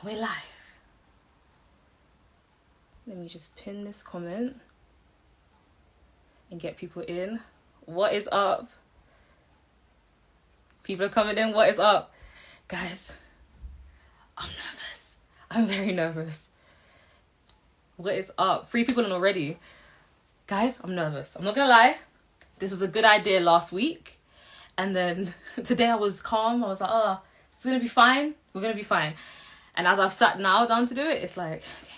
We're live. Let me just pin this comment and get people in. What is up? People are coming in. What is up? Guys, I'm nervous. I'm very nervous. What is up? 3 people in already. Guys, I'm nervous. I'm not gonna lie. This was a good idea last week. And then today I was calm. I was like, oh, it's gonna be fine. We're gonna be fine. And as I've sat now down to do it, it's like, okay,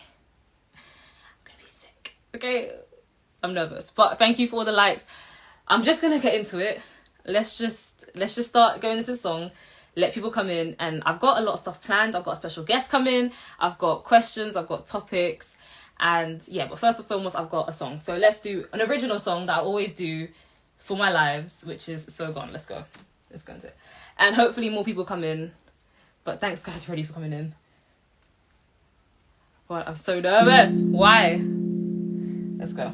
I'm gonna be sick. Okay, I'm nervous. But thank you for all the likes. I'm just gonna get into it. Let's just start going into the song. Let people come in, and I've got a lot of stuff planned. I've got a special guest come in. I've got questions. I've got topics, and yeah. But first and foremost, I've got a song. So let's do an original song that I always do for my lives, which is So Gone. Let's go. Let's go into it, and hopefully more people come in. But thanks, guys, already for coming in. What? I'm so nervous. Why? Let's go.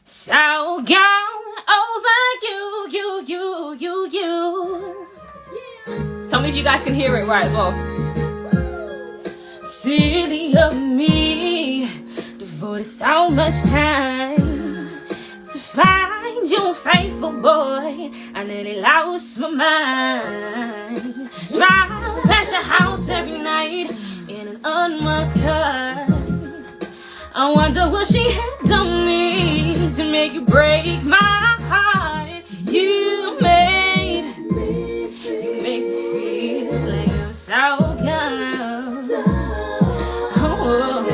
So gone over you. Tell me if you guys can hear it right as well. Silly of me, devoted so much time to find your faithful boy. I nearly lost my mind. Drive past your house every night in an unmarked car. I wonder what she had done me to make you break my heart. You made me feel like I'm so gone. Oh,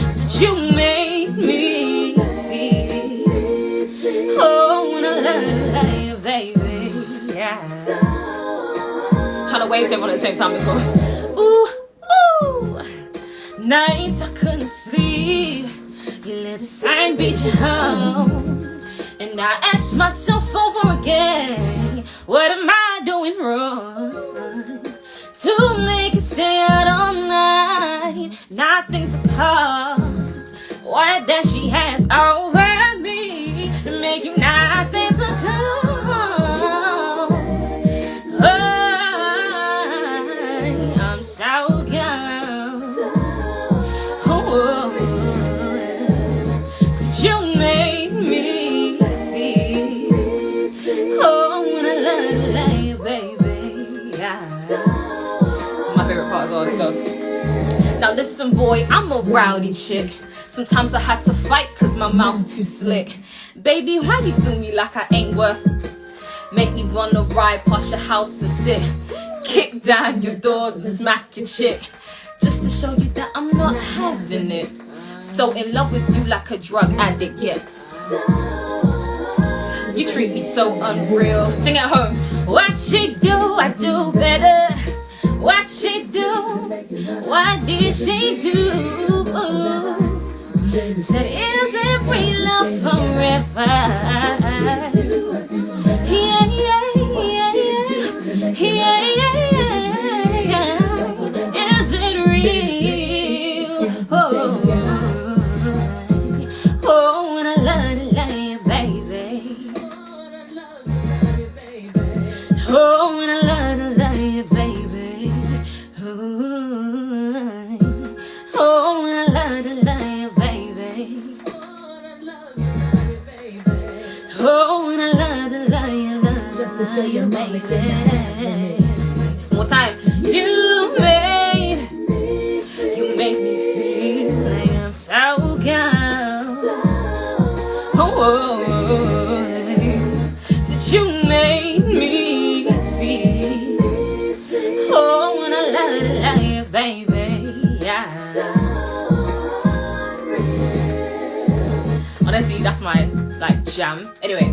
since you made me feel, oh, when I love you, baby, yeah. Trying to wave to everyone at the same time as well. Ooh, ooh. Nights I couldn't sleep. You let the sign beat you home. And I ask myself over again, what am I doing wrong to make you stay out all night? Nothing to call. Why does she have over me to make you nothing to call? Oh, I'm so gone. Oh, since you made me. Let's go. Now listen, boy, I'm a rowdy chick. Sometimes I had to fight cause my mouth's too slick. Baby, why you do me like I ain't worth? Make me wanna ride past your house and sit, kick down your doors and smack your chick, just to show you that I'm not having it. So in love with you like a drug addict gets. You treat me so unreal. Sing at home. What she do, I do better. What she do? What did she do? Said, is it real love forever? Yeah, yeah, yeah, yeah, yeah. Is it real? Oh, and I love you, baby. Oh, and I love you, baby. Oh, and I love you, baby. Oh, and I love you, just to show you, baby. One more time. You make me feel like I'm so gone. Oh, since you made me feel. Oh, and I love you, baby. Yeah. Honestly, that's my like jam. Anyway,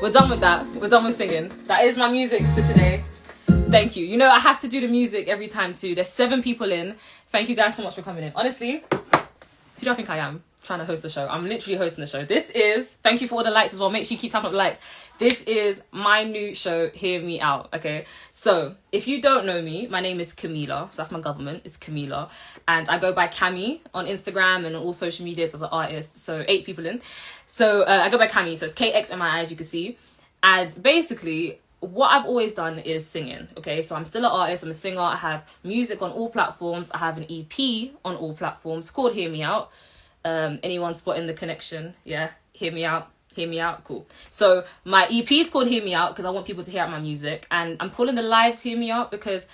we're done with that. We're done with singing. That is my music for today. Thank you. You know, I have to do the music every time too. There's 7 people in. Thank you guys so much for coming in. Honestly, who do I think I am? Trying to host the show. I'm literally hosting the show. This is, thank you for all the likes as well. Make sure you keep tapping up the likes. This is my new show, Hear Me Out, okay? So, if you don't know me, my name is Kxmii. So that's my government, it's Kxmii. And I go by Kxmii on Instagram and on all social medias as an artist. So, 8 people in. So, I go by Kxmii. So, it's Kxmii, as you can see. And basically, what I've always done is singing, okay? So I'm still an artist, I'm a singer, I have music on all platforms, I have an EP on all platforms called Hear Me Out. Anyone spotting the connection? Yeah, hear me out, cool. So my EP is called Hear Me Out because I want people to hear out my music, and I'm calling the lives Hear Me Out because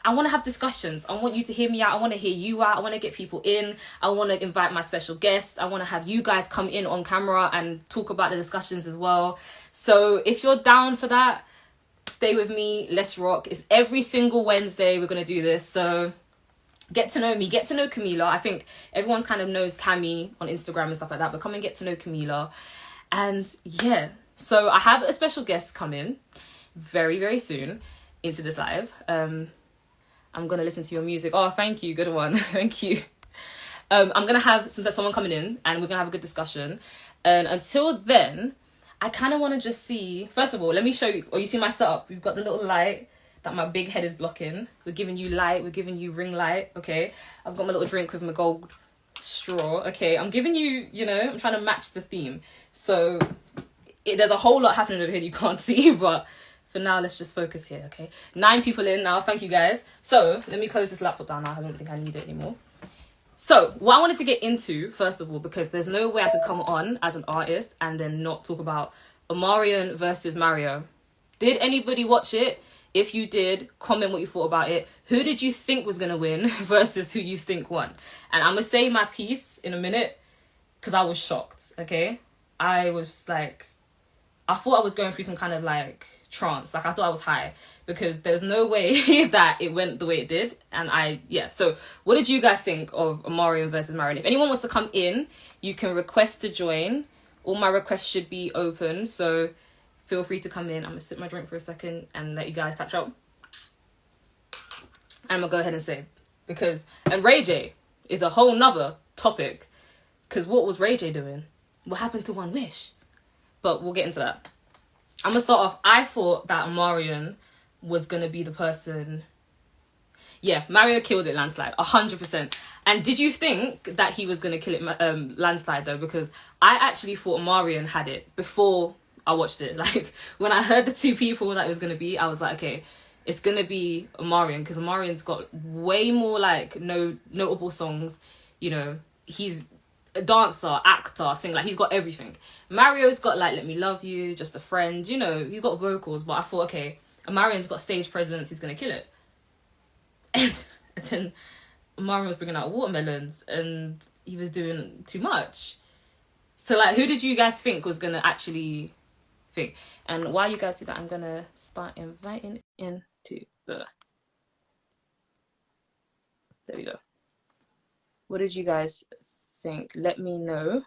I want to have discussions. I want you to hear me out. I want to hear you out. I want to get people in. I want to invite my special guests. I want to have you guys come in on camera and talk about the discussions as well. So if you're down for that, stay with me. Let's rock. It's every single Wednesday we're going to do this. So get to know me. Get to know Kxmii. I think everyone's kind of knows Kxmii on Instagram and stuff like that. But come and get to know Kxmii. And yeah, so I have a special guest come in very, very soon into this live. I'm going to listen to your music. Oh, thank you. Good one. Thank you. I'm going to have someone coming in and we're going to have a good discussion. And until then, I kind of want to just see... First of all, let me show you... Oh, you see my setup? We've got the little light that my big head is blocking. We're giving you light. We're giving you ring light. Okay. I've got my little drink with my gold straw. Okay. I'm giving you, you know, I'm trying to match the theme. So there's a whole lot happening over here you can't see, but... For now, let's just focus here, okay? 9 people in now. Thank you, guys. So, let me close this laptop down now. I don't think I need it anymore. So, what I wanted to get into, first of all, because there's no way I could come on as an artist and then not talk about Omarion versus Mario. Did anybody watch it? If you did, comment what you thought about it. Who did you think was going to win versus who you think won? And I'm going to say my piece in a minute because I was shocked, okay? I was like... I thought I was going through some kind of like... trance, like I thought I was high because there's no way that it went the way it did. And so what did you guys think of Omarion versus Mario? If anyone wants to come in, you can request to join. All my requests should be open, so feel free to come in. I'm gonna sip my drink for a second and let you guys catch up. And I'm gonna go ahead and say, because and Ray J is a whole nother topic, because what was Ray J doing? What happened to One Wish? But we'll get into that. I'm going to start off. I thought that Omarion was going to be the person. Yeah, Mario killed it landslide, 100%. And did you think that he was going to kill it landslide, though? Because I actually thought Omarion had it before I watched it. Like, when I heard the 2 people that it was going to be, I was like, okay, it's going to be Omarion. Because Omarion's got way more, like, notable songs. You know, he's... a dancer, actor, singer, like he's got everything. Mario's got like Let Me Love You, Just a Friend, you know, he's got vocals, but I thought, okay, Omarion's got stage presence, he's gonna kill it. And then Omarion was bringing out watermelons and he was doing too much. So like, who did you guys think was gonna actually think? And while you guys do that, I'm gonna start inviting into the... There we go. What did you guys think? Let me know.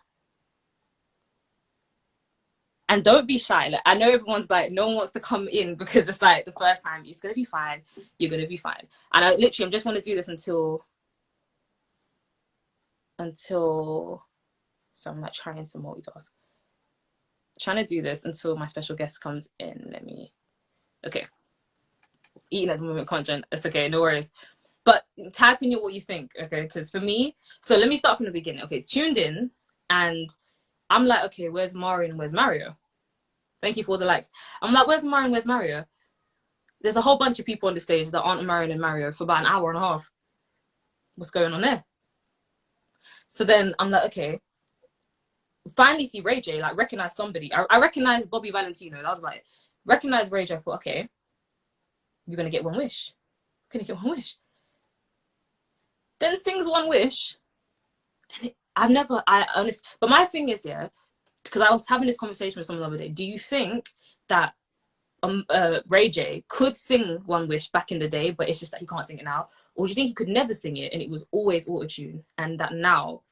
And don't be shy. Like, I know everyone's like, no one wants to come in because it's like the first time. It's gonna be fine. You're gonna be fine. And I literally, I'm just want to do this until. So I'm like trying to multitask. Trying to do this until my special guest comes in. Let me. Okay. Eating at the moment, content. It's okay. No worries. But type in what you think, okay? Because for me, so let me start from the beginning. Okay, tuned in, and I'm like, okay, where's Mario and where's Mario? Thank you for all the likes. I'm like, where's Mario and where's Mario? There's a whole bunch of people on the stage that aren't Mario and Mario for about an hour and a half. What's going on there? So then I'm like, okay. Finally see Ray J, like recognize somebody. I recognize Bobby Valentino. That was like, recognize Ray J. I thought, okay, you're going to get One Wish. You're going to get One Wish. Then sings One Wish. And but my thing is, yeah, because I was having this conversation with someone the other day. Do you think that Ray J could sing One Wish back in the day, but it's just that he can't sing it now? Or do you think he could never sing it and it was always auto-tune, and that now,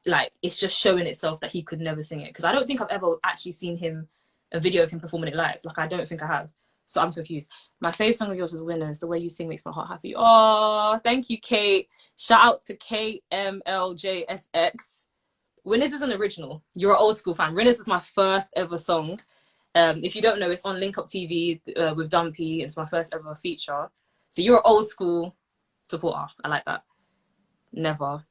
like, it's just showing itself that he could never sing it? Because I don't think I've ever actually seen a video of him performing it live. Like, I don't think I have. So I'm confused. My favourite song of yours is Winners. The way you sing makes my heart happy. Oh, thank you, Kate. Shout out to KMLJSX. Winners is an original. You're an old school fan. Winners is my first ever song. If you don't know, it's on Link Up TV with Dumpy. It's my first ever feature. So you're an old school supporter. I like that. Never.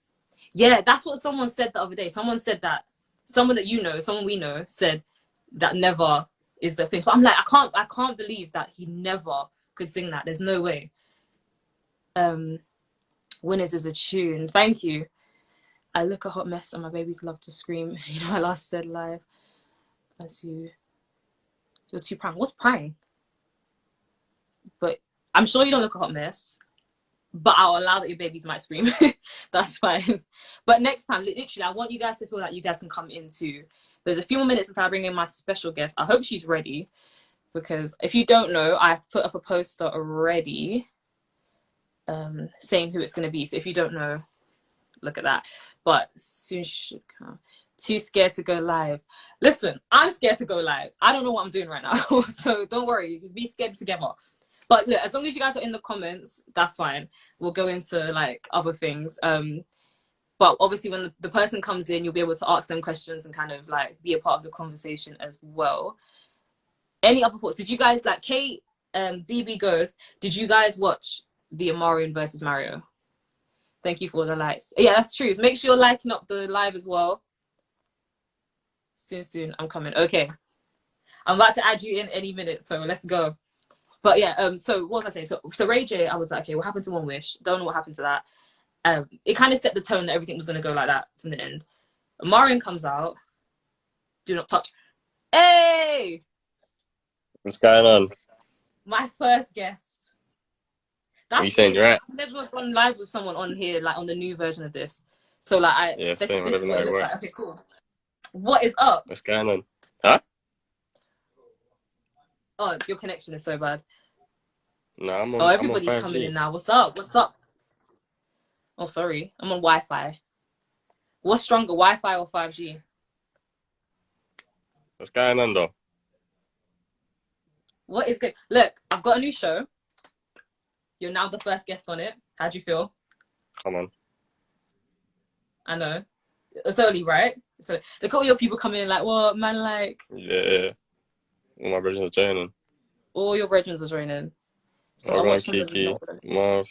Yeah, that's what someone said the other day. Someone said that, someone that you know, someone we know said that Never is the thing. But I'm like, I can't believe that he never could sing that. There's no way. Winners is a tune. Thank you. I look a hot mess and my babies love to scream. You know, I last said live. You're too prang. What's prang? But I'm sure you don't look a hot mess. But I'll allow that your babies might scream. That's fine. But next time, literally, I want you guys to feel like you guys can come in too. There's a few more minutes until I bring in my special guest. I hope she's ready. Because if you don't know, I've put up a poster already saying who it's going to be. So if you don't know, look at that. But soon she should come. Too scared to go live. Listen, I'm scared to go live. I don't know what I'm doing right now. So don't worry. Be scared together. But look, as long as you guys are in the comments, that's fine. We'll go into like other things. But obviously when the person comes in, you'll be able to ask them questions and kind of like be a part of the conversation as well. Any other thoughts? Did you guys, like Kate, DB goes, did you guys watch the Amarian versus Mario? Thank you for the likes. Yeah, that's true. Make sure you're liking up the live as well. Soon, I'm coming. Okay. I'm about to add you in any minute, so let's go. But yeah, so what was I saying? So Ray J, I was like, okay, what happened to One Wish? Don't know what happened to that. It kind of set the tone that everything was going to go like that from the end. Marion comes out. Do not touch. Hey! What's going on? My first guest. That's you saying you're right? I've never gone live with someone on here, like on the new version of this. So like, this is what it looks like. Okay, cool. What is up? What's going on? Huh? Oh, your connection is so bad. No, I'm on. Everybody's I'm on coming in now. What's up? What's up? Oh, sorry. I'm on Wi-Fi. What's stronger, Wi-Fi or 5G? What's going on, though? What is good? Look, I've got a new show. You're now the first guest on it. How do you feel? Come on. I know. It's early, right? So look at all your people coming in like, what, man, like... Yeah. All my brethren are joining. All your brethren are joining. So everyone, Kiki, Marv,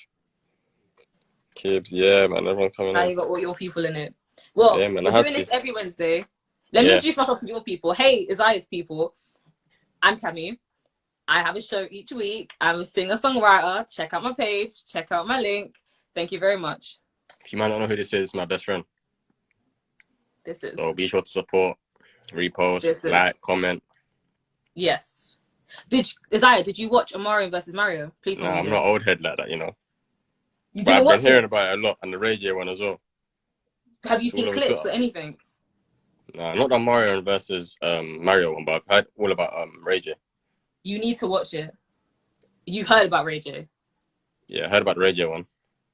Kibbs, yeah, man, everyone coming in. You got all your people in it. Well, yeah, man, we're doing this every Wednesday. Let me introduce myself to your people. Hey, Isaiah's people. I'm Kxmii. I have a show each week. I'm a singer-songwriter. Check out my page. Check out my link. Thank you very much. If you might not know who this is, my best friend. This is. So be sure to support, repost, like, comment. Yes. Isaiah, did you watch Amarian versus Mario? Please. No, I'm not old head like that, you know. You but didn't watch I've been hearing about it a lot, and the Ray J one as well. Have you seen clips or anything? No, not the Amarian versus Mario one, but I've heard all about Ray J. You need to watch it. You heard about Ray J? Yeah, I heard about the Ray J one.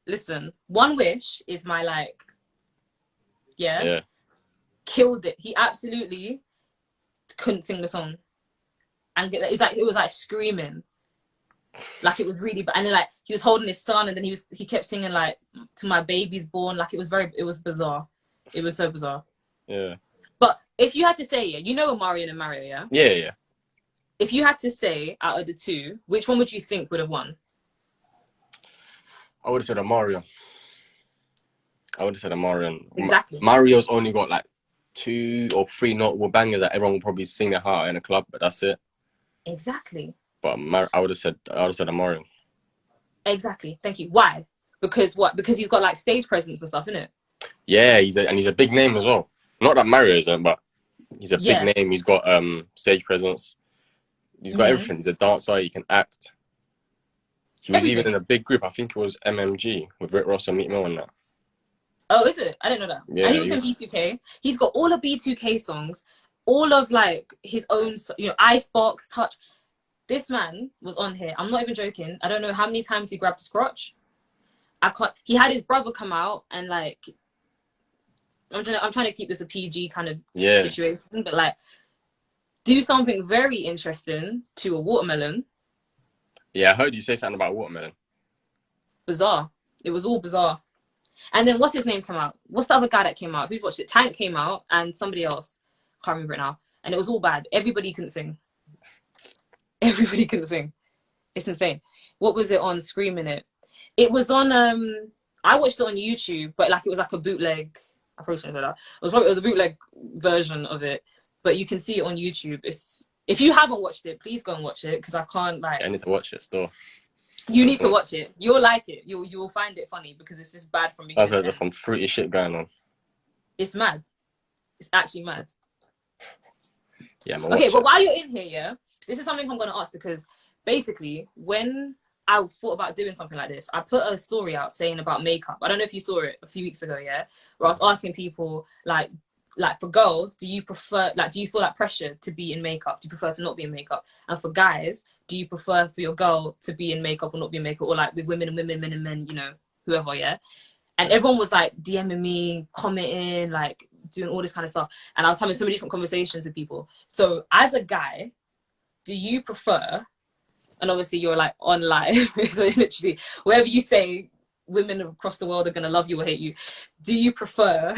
Listen, One Wish is my like, yeah. Killed it. He absolutely couldn't sing the song. And it was like screaming. Like it was really bad. And then like he was holding his son and then he kept singing like to my baby's born. Like it was bizarre. It was so bizarre. Yeah. But if you had to say, you know Amarian and Mario, yeah? Yeah. If you had to say out of the two, which one would you think would have won? I would have said Amarian. Exactly. Mario's only got like 2 or 3 notable bangers that everyone will probably sing their heart in a club, but that's it. Exactly. But I would have said Amarian. Exactly. Thank you. Why? Because what? Because he's got like stage presence and stuff, innit? Yeah, he's a big name as well. Not that Mario isn't, but he's a big name. He's got stage presence. He's got everything. He's a dancer. He can act. He was even in a big group. I think it was MMG with Rick Ross and Meek Mill and that. Oh, is it? I didn't know that. Yeah, and he was in B2K. He's got all the B2K songs, all of like his own, Icebox, Touch. This man was on here. I'm not even joking. I don't know how many times he grabbed the scratch. He had his brother come out and like, I'm trying to keep this a PG kind of situation, but like, do something very interesting to a watermelon. Yeah, I heard you say something about watermelon. Bizarre. It was all bizarre. And then what's his name come out? What's the other guy that came out? Who's watched it? Tank came out and somebody else. Can't remember it now. And it was all bad. Everybody couldn't sing. Everybody couldn't sing. It's insane. What was it on? Screaming It. It was on, I watched it on YouTube, but like it was like a bootleg. I probably shouldn't say that. It was a bootleg version of it. But you can see it on YouTube. It's If you haven't watched it, please go and watch it, because I can't like. I need to watch it still. You need to watch it. You'll like it. You'll find it funny because it's just bad from beginning to end. There's some fruity shit going on. It's mad. It's actually mad. Yeah, okay, but while you're in here, yeah, this is something I'm going to ask, because basically when I thought about doing something like this, I put a story out saying about makeup. I don't know if you saw it a few weeks ago, yeah, where I was asking people like for girls, do you prefer, like, do you feel like pressure to be in makeup? Do you prefer to not be in makeup? And for guys, do you prefer for your girl to be in makeup or not be in makeup? Or like with women and women, men and men, you know, whoever, yeah? And everyone was like DMing me, commenting, like doing all this kind of stuff. And I was having so many different conversations with people. So as a guy, do you prefer, and obviously you're like on live, so literally wherever you say, women across the world are going to love you or hate you. Do you prefer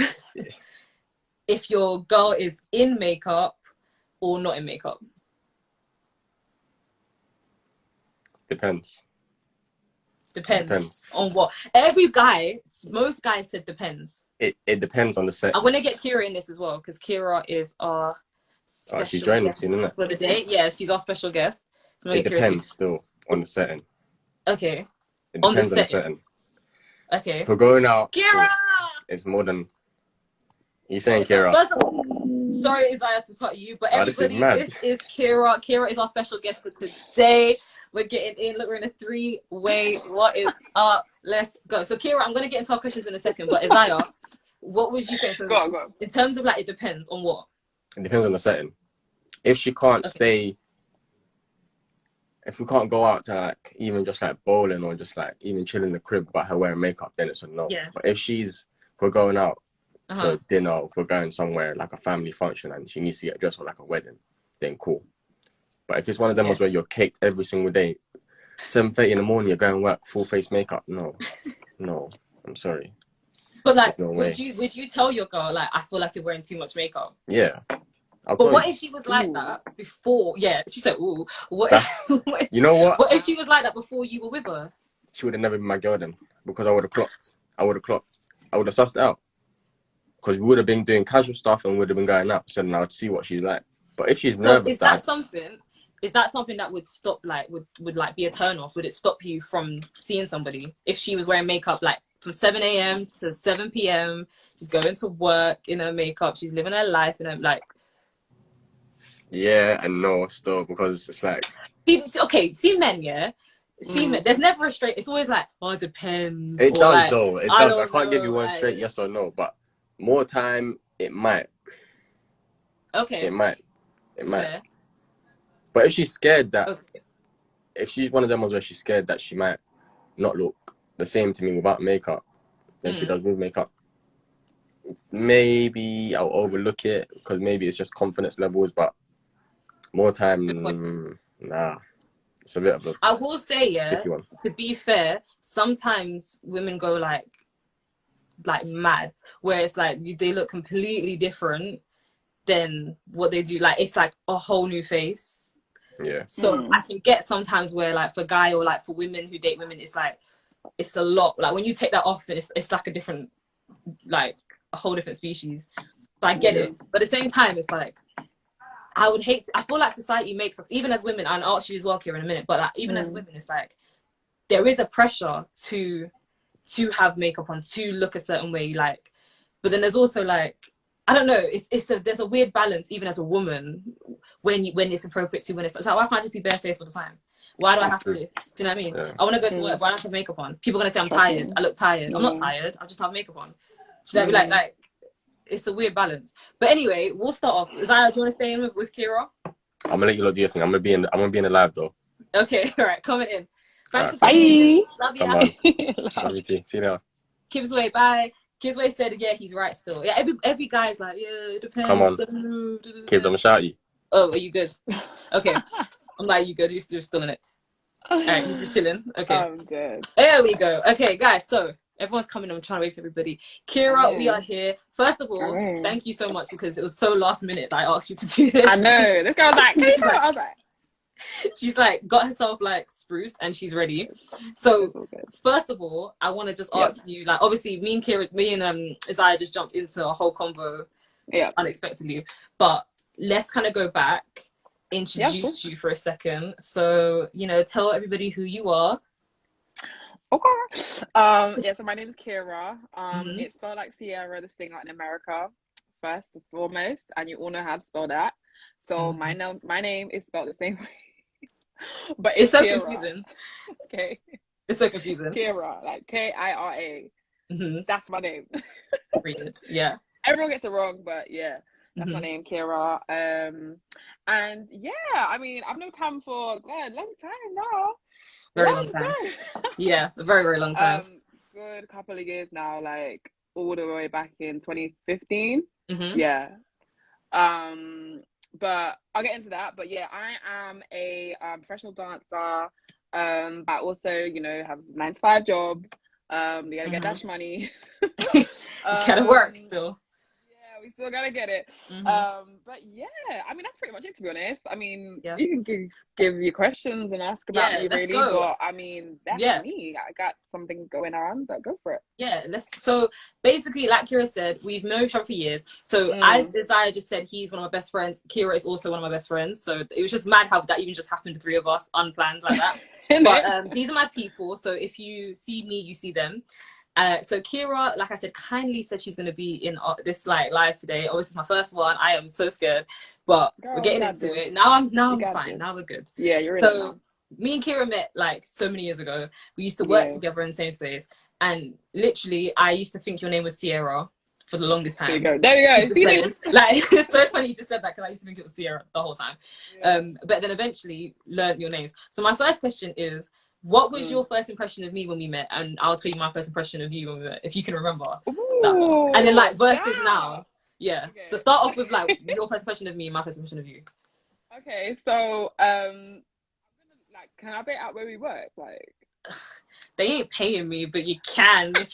if your girl is in makeup or not in makeup? Depends. Depends on what? Most guys said depends. It depends on the set. I'm going to get Kira in this as well, because Kira is our special she's joining guest soon, isn't it? for the day. Yeah, she's our special guest. So it depends still on the setting. Okay. It depends on the setting. Okay. If we're going out, Kira! it's more than... You saying Kira? Sorry, Isaiah, to start you, but everybody, this is Kira. Kira is our special guest for today. We're getting in. Look, we're in a 3-way. What is up? Let's go. So, Kira, I'm going to get into our questions in a second, but Isaiah, what would you say? So, go on. In terms of like, it depends on what? It depends on the setting. If she can't stay... If we can't go out to like even just like bowling or just like even chill in the crib about her wearing makeup, then it's a no. Yeah. But if we're going out to dinner, or if we're going somewhere like a family function and she needs to get dressed for like a wedding, then cool. But if it's one of them ones where you're caked every single day, 7:30 in the morning, you're going to work full face makeup, no, I'm sorry. But like, would you tell your girl like, I feel like you're wearing too much makeup? Yeah. But what if she was like that before? Yeah, she said, "Ooh." You know what? What if she was like that before you were with her? She would have never been my girl then, because I would have clocked. I would have sussed it out. Because we would have been doing casual stuff and would have been going out. So then I would see what she's like. But if she's nervous, is that something that would stop, like, would like be a turn off? Would it stop you from seeing somebody if she was wearing makeup like from 7 a.m. to 7 p.m. She's going to work in her makeup. She's living her life in her like. Yeah and no still, because it's like... See men, yeah? Men, there's never a straight... It's always like, oh, it depends. It does, like, though. It does. I can't know, give you one straight yes or no, but more time, it might. Okay. It might. Fair. But if she's scared that... Okay. If she's one of them ones where she's scared that she might not look the same to me without makeup, then she does with makeup. Maybe I'll overlook it, because maybe it's just confidence levels, but... More time, nah. It's a bit of a... I will say, yeah, to be fair, sometimes women go like mad, where it's like they look completely different than what they do. Like, it's like a whole new face. Yeah. So I can get sometimes where like for guy or like for women who date women, it's like, it's a lot. Like when you take that off, and it's like a different, like a whole different species. So I get it. But at the same time, it's like, I feel like society makes us, even as women, and I'll ask you as well, Kira, in a minute, but like, even as women, it's like, there is a pressure to have makeup on, to look a certain way, like, but then there's also like, I don't know, there's a weird balance, even as a woman, when it's appropriate to, when it's like, why can't I just be barefaced all the time? Why do I have to? Do you know what I mean? Yeah. I want to go to work, but I don't have makeup on. People are going to say I'm tired. I look tired. I'm not tired. I just have makeup on. Do you know what I mean? Like, it's a weird balance. But anyway, we'll start off. Zaya, do you want to stay in with Kira? I'm gonna let you lot do your thing. I'm gonna be in the live though. Okay, all right, comment in. Thanks for bye. Love you. Come on. Love you too. See you now. Kxmii, bye. Kxmii said, yeah, he's right still. Yeah, every guy's like, yeah, it depends. Come on. Kids, I'm gonna shout you. Oh, are you good? Okay. I'm like, you good? You're still in it. All right, he's just chilling. Okay. I'm good. There we go. Okay, guys, so everyone's coming. I'm trying to wave to everybody. Kira, we are here. First of all, thank you so much, because it was so last minute that I asked you to do this. I know. This girl was like, hey, I was like, she's like got herself like spruced and she's ready. So first of all, I want to just ask you, like, obviously me and Isaiah just jumped into a whole convo unexpectedly, but let's kind of go back introduce you for a second. So, you know, tell everybody who you are. Okay. Yeah, so my name is Kira. Mm-hmm. It's spelled like Sierra, the singer in America, first and foremost, and you all know how to spell that. So Mm-hmm. my name is spelled the same way, but It's it's so Kira. confusing. Okay. It's so It's confusing. Kira, like Kira. Mm-hmm. That's my name. Weird. Yeah. Everyone gets it wrong, but yeah, that's my Mm-hmm. name, Kira. And yeah, I mean, I've known Cam for God, long time now. Very long Long time. time. Yeah, a very, very long time. Good couple of years now, like all the way back in 2015. Mm-hmm. Yeah. But I'll get into that. But yeah, I am a professional dancer. But I also, you know, have a 9 to 5 job. You gotta get Mm-hmm. dash money. Gotta work um, still. yeah, we still gotta get it. Mm-hmm. But yeah, I mean that's pretty much it, to be honest. I mean, Yeah. you can give your questions and ask about Yeah, me let's really, go. but I mean that's Yeah. me. I got something going on, but go for it. Yeah, so basically, like Kira said, we've known each other for years. So as Desire just said, he's one of my best friends. Kira is also one of my best friends. So it was just mad how that even just happened, the three of us, unplanned like that. But these are my people. So if you see me, you see them. So Kira, like I said, kindly said she's going to be in this like live today. Oh, this is my first one. I am so scared, but Girl, we're getting into it. Now I'm fine. this. Now we're good. Yeah, you're in it So now. me and Kira met like so many years ago. We used to work together in the same space. And literally, I used to think your name was Sierra for the longest time. There you go. See this? Like, it's so funny you just said that because I used to think it was Sierra the whole time. Yeah. But then eventually learned your names. So my first question is, what was your first impression of me when we met? And I'll tell you my first impression of you when we met, if you can remember that one. And then like versus now. Yeah. Okay. So start off with like your first impression of me and my first impression of you. Okay, so I'm gonna like, can I bet out where we work? Like, they ain't paying me, but you can if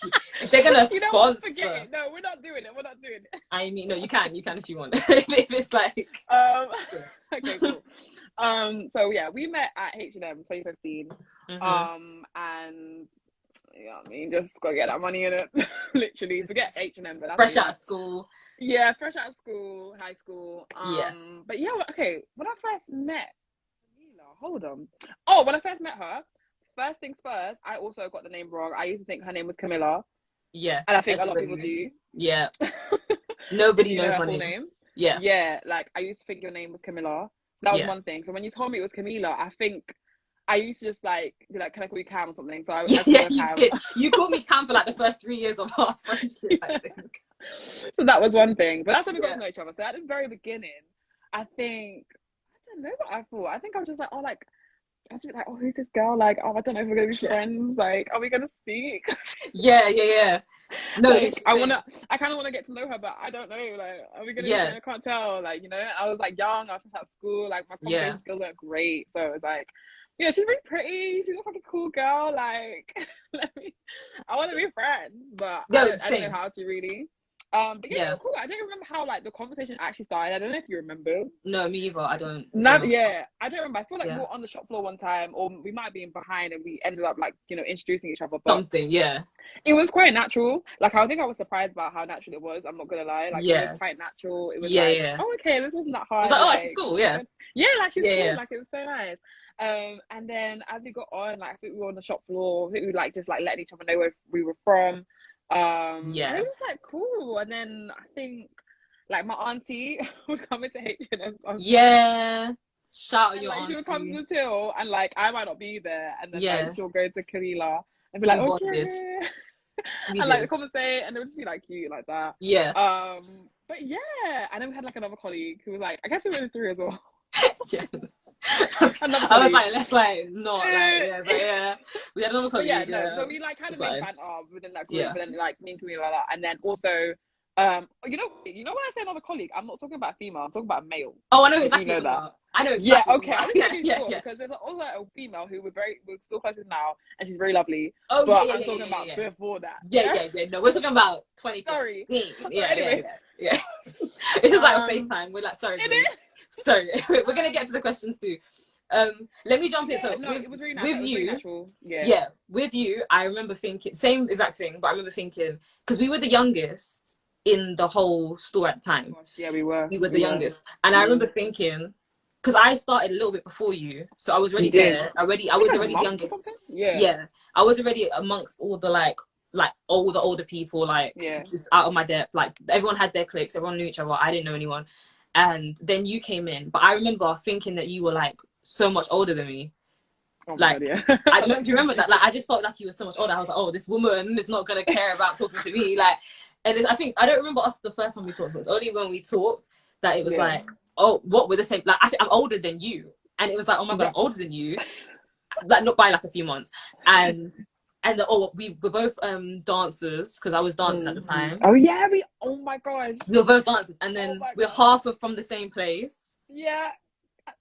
they're gonna you sponsor. Forget it. No, we're not doing it. We're not doing it. I mean, no, you can if you want. If it's like okay, cool. So yeah, we met at H&M 2015. And you know what I mean, just gotta get that money in it. Literally, forget H&M, but that's fresh out of school. Yeah, fresh out of school, high school. But yeah, okay. When I first met hold on. Oh, when I first met her, first things first, I also got the name wrong. I used to think her name was Camilla. Yeah. And I think a lot of people do. Yeah. Nobody knows my name. Yeah. Yeah, like I used to think your name was Camilla. So that was one thing. So when you told me it was Camilla, I think I used to just like be like, can I call you Cam or something? So I you did. You called me Cam for like the first 3 years of our friendship, I think. So that was one thing. But that's when we got to know each other. So at the very beginning, I think I don't know what I thought. I think I was just like, I was like, oh, who's this girl? Like, oh, I don't know if we're gonna be friends. Like, are we gonna speak? Yeah. No, like, I kind of wanna get to know her, but I don't know. Like, are we gonna? Be friends? I can't tell. Like, you know, I was like young. I was at school. Like, my conversation skills weren't great, so it was like, you know, she's really pretty. She looks like a cool girl. Like, I want to be friends, but I don't know how to really. But yeah, cool. I don't remember how like the conversation actually started. I don't know if you remember. No, me either. I don't. Yeah, I don't remember. I feel like we were on the shop floor one time, or we might have been behind, and we ended up like, you know, introducing each other. But something, yeah. It was quite natural. Like I think I was surprised about how natural it was. I'm not gonna lie. Like it was quite natural. It was oh, okay, this wasn't that hard. It's like, oh, she's cool, yeah. Yeah, like she's cool. Like it was so nice. And then as we got on, like I think we were on the shop floor. I think we were like just like letting each other know where we were from. And it was like cool. And then I think like my auntie would come into H&M. Yeah. Shout out your auntie. She would come to the till and like I might not be there, and then like she'll go to Camila and be like, okay. And like the conversation, and it would just be like cute like that. Yeah. But yeah, and then we had like another colleague who was like, I guess we were in 3 as well. Yeah. I was like, let's like not like but yeah, we had another colleague. But so we like kind of made banter within that group, but then like me and Camila like that, and then also you know when I say another colleague, I'm not talking about a female, I'm talking about a male. Oh, I know exactly. You know that. I know exactly. Okay. Because there's also a female who we're still close with now, and she's very lovely. Oh, but I'm talking about before that. Yeah. No, we're talking about 2015. Sorry. Yeah. It's just like a FaceTime. We're like, sorry. Sorry, we're gonna get to the questions too. Let me jump in. So it was really natural. With you, natural. With you, I remember thinking same exact thing, but I remember thinking because we were the youngest in the whole store at the time. Gosh, yeah, we were. We were the youngest, and I remember thinking, because I started a little bit before you, so I was already there. I was already the youngest. Yeah, I was already amongst all the like all the older people, like just out of my depth. Like everyone had their cliques, everyone knew each other. I didn't know anyone, and then you came in. But I remember thinking that you were like so much older than me. Oh like, God, yeah. I don't. Do you remember that? Like, I just felt like you were so much older. I was like, oh, this woman is not gonna care about talking to me. Like, and I don't remember us the first time we talked. But it's only when we talked that it was like, oh, what, we're the same. Like, I think I'm older than you, and it was like, oh my God, I'm older than you. Like, not by like a few months, and we were both dancers, because I was dancing at the time. Oh yeah, oh my gosh, we were both dancers, and then we're half from the same place. Yeah,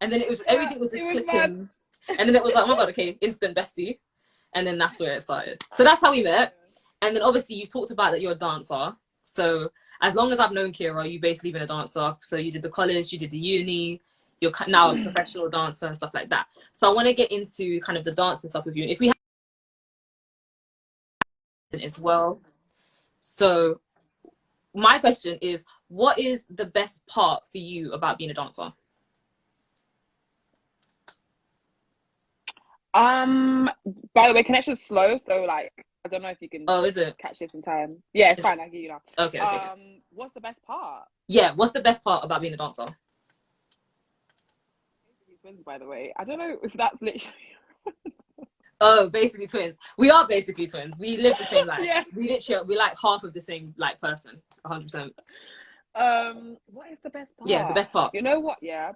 and then it was everything was just clicking. And then it was like, oh my God, okay, instant bestie. And then that's where it started. So that's how we met. And then obviously you talked about that you're a dancer. So as long as I've known Kira, you've basically been a dancer. So you did the college, you did the uni, you're now a professional dancer and stuff like that. So I want to get into kind of the dance and stuff with you. If we have as well. So my question is, what is the best part for you about being a dancer? By the way, connection's slow, so like I don't know if you can is it catch this in time. Yeah, it's fine, I'll give you now. Okay. What's the best part? Yeah, what's the best part about being a dancer? Twins, by the way. I don't know if that's literally Oh, basically twins. We are basically twins. We live the same life. We like half of the same like person. 100%. What is the best part? Yeah, the best part. You know what? Yeah,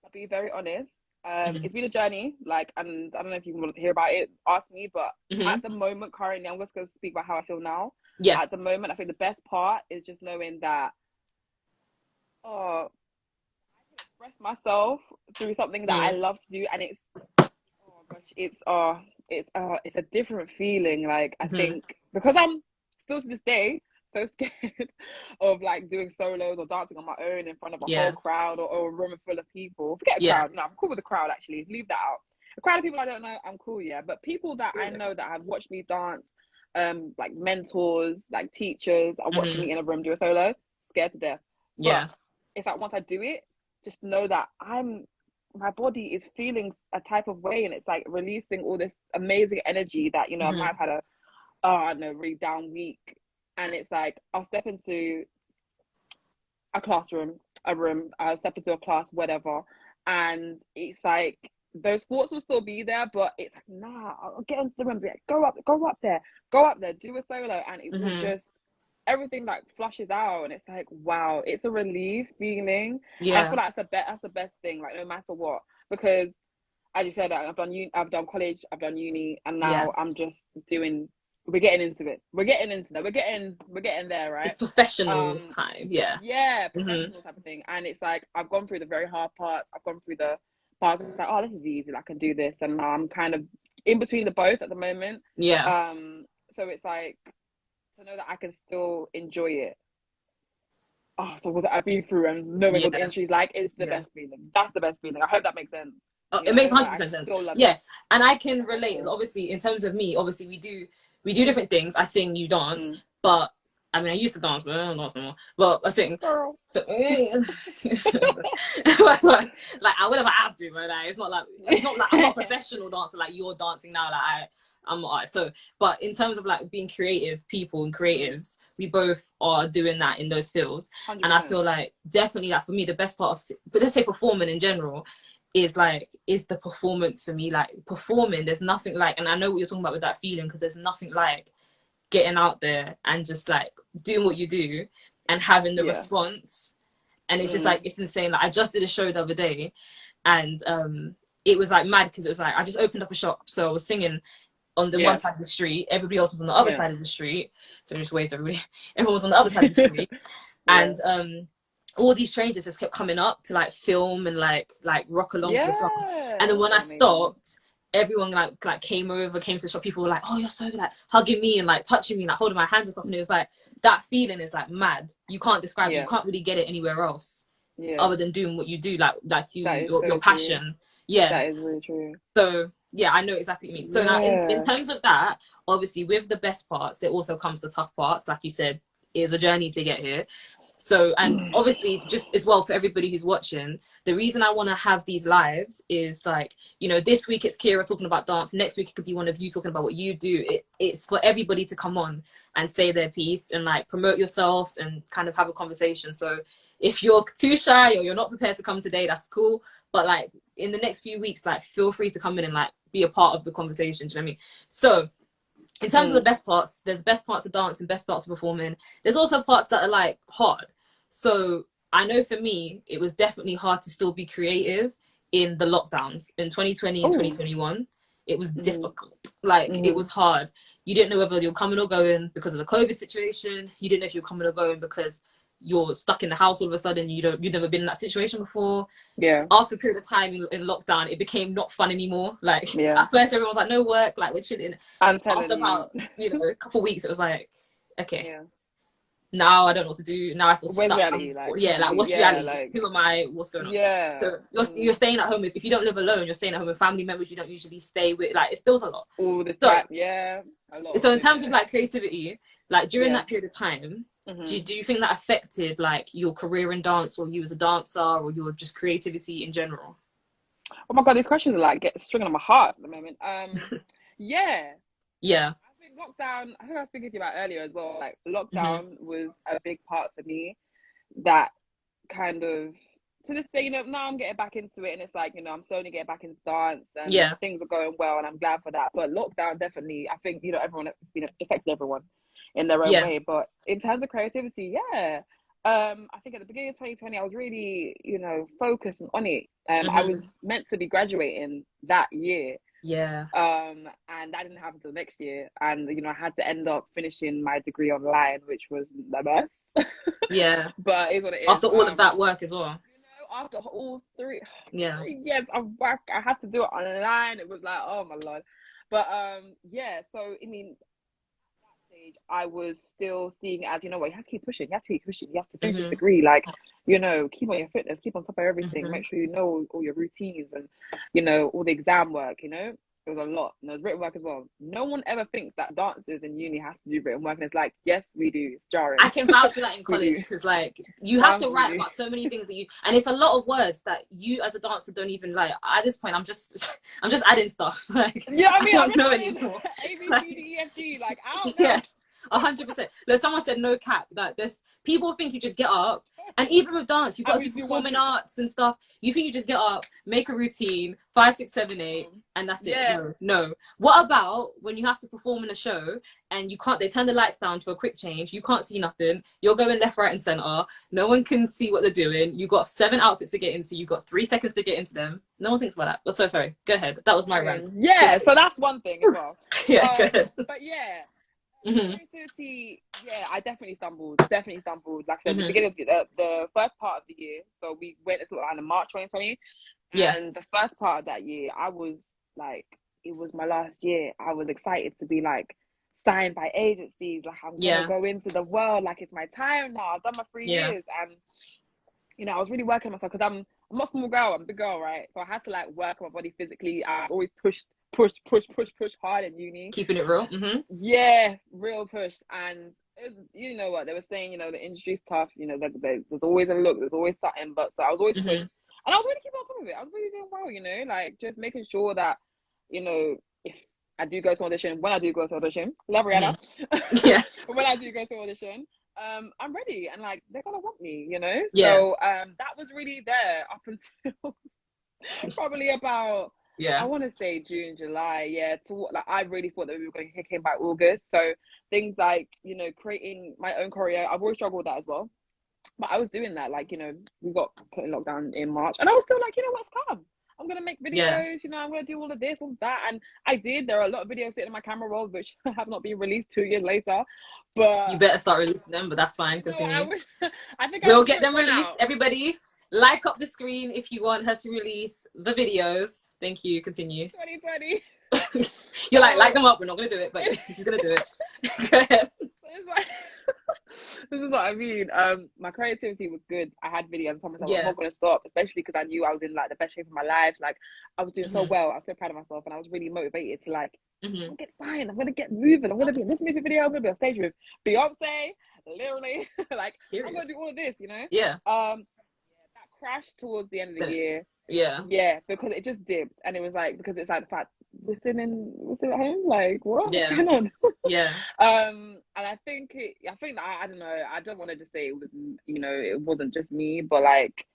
I'll be very honest. It's been a journey, like, and I don't know if you want to hear about it, ask me, but at the moment, currently, I'm just going to speak about how I feel now. Yeah. At the moment, I think the best part is just knowing that, I can express myself through something that I love to do, and it's, oh gosh, it's a different feeling. Like, I think, because I'm still to this day so scared of like doing solos or dancing on my own in front of a whole crowd or a room full of people. Forget a crowd. No, I'm cool with the crowd, actually. Leave that out. A crowd of people I don't know, I'm cool, but people that I know that have watched me dance, like mentors, like teachers, are watching me in a room do a solo, scared to death. But it's like once I do it, just know that my body is feeling a type of way, and it's like releasing all this amazing energy that, I might have had a really down week. And it's like, I'll step into a classroom, I'll step into a class, whatever. And it's like, those thoughts will still be there, but it's like, nah, I'll get into the room, go up there, do a solo. And it will just, everything like flushes out. And it's like, wow, it's a relief feeling. Yeah. I feel like that's the best thing, like no matter what. Because as you said, I've done college, I've done uni, and now I'm just doing, we're getting into it. We're getting there, right? It's professional time, professional type of thing. And it's like, I've gone through the very hard parts. I've gone through the parts where it's like, oh, this is easy. I can do this. And now I'm kind of in between the both at the moment. Yeah. So it's like, to know that I can still enjoy it. Oh, so what I've been through and knowing what the industry's like is the best feeling. That's the best feeling. I hope that makes sense. Oh, it makes 100% sense. Yeah, and I can relate. Obviously, in terms of me, obviously we do different things. I sing, you dance, but I mean, I used to dance, but I don't dance anymore. But I sing. Girl. So, like I whenever I have to, but like, it's not like I'm not a professional dancer like you're dancing now. Like I'm not. So, but in terms of like being creative people and creatives, we both are doing that in those fields. 100%. And I feel like definitely like for me, the best part of, but let's say performing in general, is the performance for me. Like performing, there's nothing like, and I know what you're talking about with that feeling, because there's nothing like getting out there and just like doing what you do and having the response. And it's just like, it's insane. Like I just did a show the other day, and it was like mad, because it was like I just opened up a shop, so I was singing on the one side of the street, everybody else was on the other side of the street, so just wait, everybody, everyone was on the other side of the street. And all these strangers just kept coming up to like film and like rock along to the song. And then when I stopped, everyone like came to the shop. People were like, oh, you're so good, like hugging me and like touching me, like holding my hands and stuff. And it was like, that feeling is like mad. You can't describe it. You can't really get it anywhere else other than doing what you do, like your passion. Yeah, that is really true. So yeah, I know exactly what you mean. So now in terms of that, obviously with the best parts, there also comes the tough parts, like you said, is a journey to get here. So, and obviously just as well for everybody who's watching, the reason I want to have these lives is like, you know, this week it's Kira talking about dance. Next week it could be one of you talking about what you do. It's for everybody to come on and say their piece and like promote yourselves and kind of have a conversation. So if you're too shy or you're not prepared to come today, that's cool. But like in the next few weeks, like feel free to come in and like be a part of the conversation. Do you know what I mean? So in terms of the best parts, there's best parts of dance and best parts of performing. There's also parts that are like hard. So I know for me, it was definitely hard to still be creative in the lockdowns in 2020 and 2021. It was difficult. Like it was hard. You didn't know whether you're coming or going because of the COVID situation. You didn't know if you're coming or going because you're stuck in the house all of a sudden. You've never been in that situation before. Yeah. After a period of time in lockdown, it became not fun anymore. Like at first everyone was like, no work, like we're chilling. After about a couple of weeks, it was like, okay. Yeah. Now I don't know what to do. Now I feel stuck. Reality, what's reality? Like, who am I? What's going on? Yeah. So you're staying at home. If you don't live alone, you're staying at home with family members you don't usually stay with. Like it feels a lot. All the time. Yeah. A lot. So in terms of like creativity, like during that period of time, do you think that affected like your career in dance, or you as a dancer, or your just creativity in general? Oh my god, these questions are like stringing on my heart at the moment. Yeah. Lockdown, I think I was speaking to you about earlier as well, like lockdown was a big part for me that kind of, to this day, you know, now I'm getting back into it and it's like, you know, I'm slowly getting back into dance and things are going well and I'm glad for that. But lockdown definitely, I think, you know, everyone, it's been affected everyone in their own way. But in terms of creativity, I think at the beginning of 2020, I was really, you know, focused on it. I was meant to be graduating that year. And that didn't happen until next year, and you know I had to end up finishing my degree online, which was the best. But it's what it is. After all of that work as well. You know, after all 3 years of work, I had to do it online. It was like, oh my lord. But so I mean, I was still seeing it as, you know what, you have to keep pushing, you have to finish this degree, like, you know, keep on your fitness, keep on top of everything, make sure you know all your routines and, you know, all the exam work, you know, it was a lot. And there was written work as well. No one ever thinks that dancers in uni has to do written work, and it's like, yes, we do. It's jarring. I can vouch for that in college, because like you have to write about so many things that you, and it's a lot of words that you as a dancer don't even like. At this point, I'm just adding stuff. Like I mean, I don't know anymore. A B C D E F G, like I don't know. 100%. Look, someone said no cap. That there's people think you just get up, and even with dance, you've got to do performing arts and stuff. You think you just get up, make a routine, 5, 6, 7, 8, and that's it. No. What about when you have to perform in a show and you can't? They turn the lights down to a quick change. You can't see nothing. You're going left, right, and center. No one can see what they're doing. You got 7 outfits to get into. You got 3 seconds to get into them. No one thinks about that. Oh, so sorry. Go ahead. That was my rant. Yeah. So that's one thing as well. Go ahead. But creativity, I definitely stumbled. Like I said, the beginning of the first part of the year, so we went to around in March 2020, and the first part of that year, I was like, it was my last year. I was excited to be like signed by agencies, like I'm gonna go into the world, like it's my time now. I've done my 3 years, and you know, I was really working on myself, because I'm not a small girl, I'm a big girl, right? So I had to like work on my body physically. I always push hard in uni, keeping it real. Real push. And you know what they were saying, you know, the industry's tough, you know, there's always a look, there's always something, but so I was always pushed, and I was really keeping on top of it. I was really doing well, you know, like just making sure that, you know, if I do go to audition, when I do go to audition, love Rihanna, when I do go to audition, I'm ready, and like they're gonna want me, you know. So that was really there up until probably about I want to say June, July, like I really thought that we were going to kick in by August. So things like, you know, creating my own choreo, I've always struggled with that as well, but I was doing that, like, you know, we got put in lockdown in March, and I was still like, you know what's come, I'm gonna make videos, you know, I'm gonna do all of this, all of that, and I did. There are a lot of videos sitting in my camera roll which have not been released 2 years later, but you better start releasing them. But that's fine, continue. I think we'll get them released. Everybody like up the screen if you want her to release the videos. Thank you. Continue. 2020. You're like them up. We're not gonna do it, but she's gonna do it. Go ahead. This is what I mean. My creativity was good. I had videos. I told myself I'm not gonna stop, especially because I knew I was in like the best shape of my life. Like I was doing so well. I was so proud of myself, and I was really motivated to like I'm gonna get signed. I'm gonna get moving. I'm gonna be in this music video. I'm gonna be on stage with Beyonce. literally. Like, I'm gonna do all of this, you know. Yeah. That crashed towards the end of the year. Yeah, because it just dipped, and it was like, because it's like the fact we're sitting at home, like, what's going on? And I think I don't know, I don't want to just say it was, you know, it wasn't just me, but like,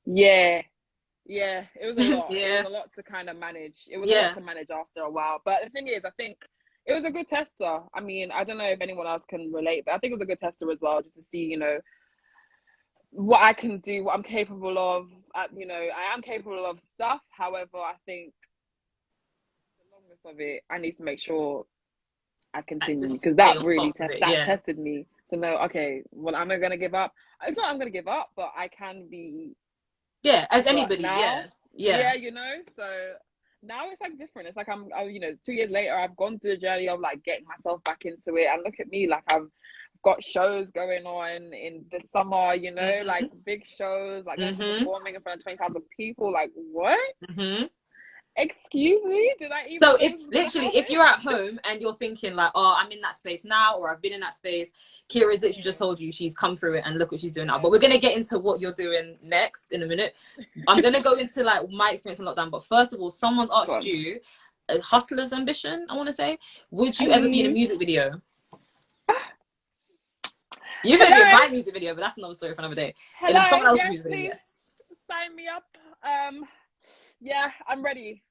it was a lot. It was a lot to kind of manage. It was a lot to manage after a while. But the thing is, I think it was a good tester. I mean, I don't know if anyone else can relate, but I think it was a good tester as well, just to see, you know, what I can do, what I'm capable of. You know, I am capable of stuff. However, I think the longness of it, I need to make sure I continue, because that really tested me to know, okay, well, am I going to give up? It's not I'm going to give up, but I can be. Yeah, as anybody, now, you know, so now it's like different. It's like I'm you know, 2 years later, I've gone through the journey of like getting myself back into it, and look at me, like I've got shows going on in the summer, you know, like big shows, like performing in front of 20,000 people. Like, what? Excuse me, did I even? So if literally, if you're at home and you're thinking like, oh, I'm in that space now, or I've been in that space, Kira's literally just told you she's come through it, and look what she's doing now. But we're gonna get into what you're doing next in a minute. I'm gonna go into like my experience in lockdown. But first of all, someone's asked you, a hustler's ambition, I want to say, would you ever be in a music video? You're gonna be in my music video, but that's another story for another day. And then someone else's music video. Sign me up. Yeah, I'm ready.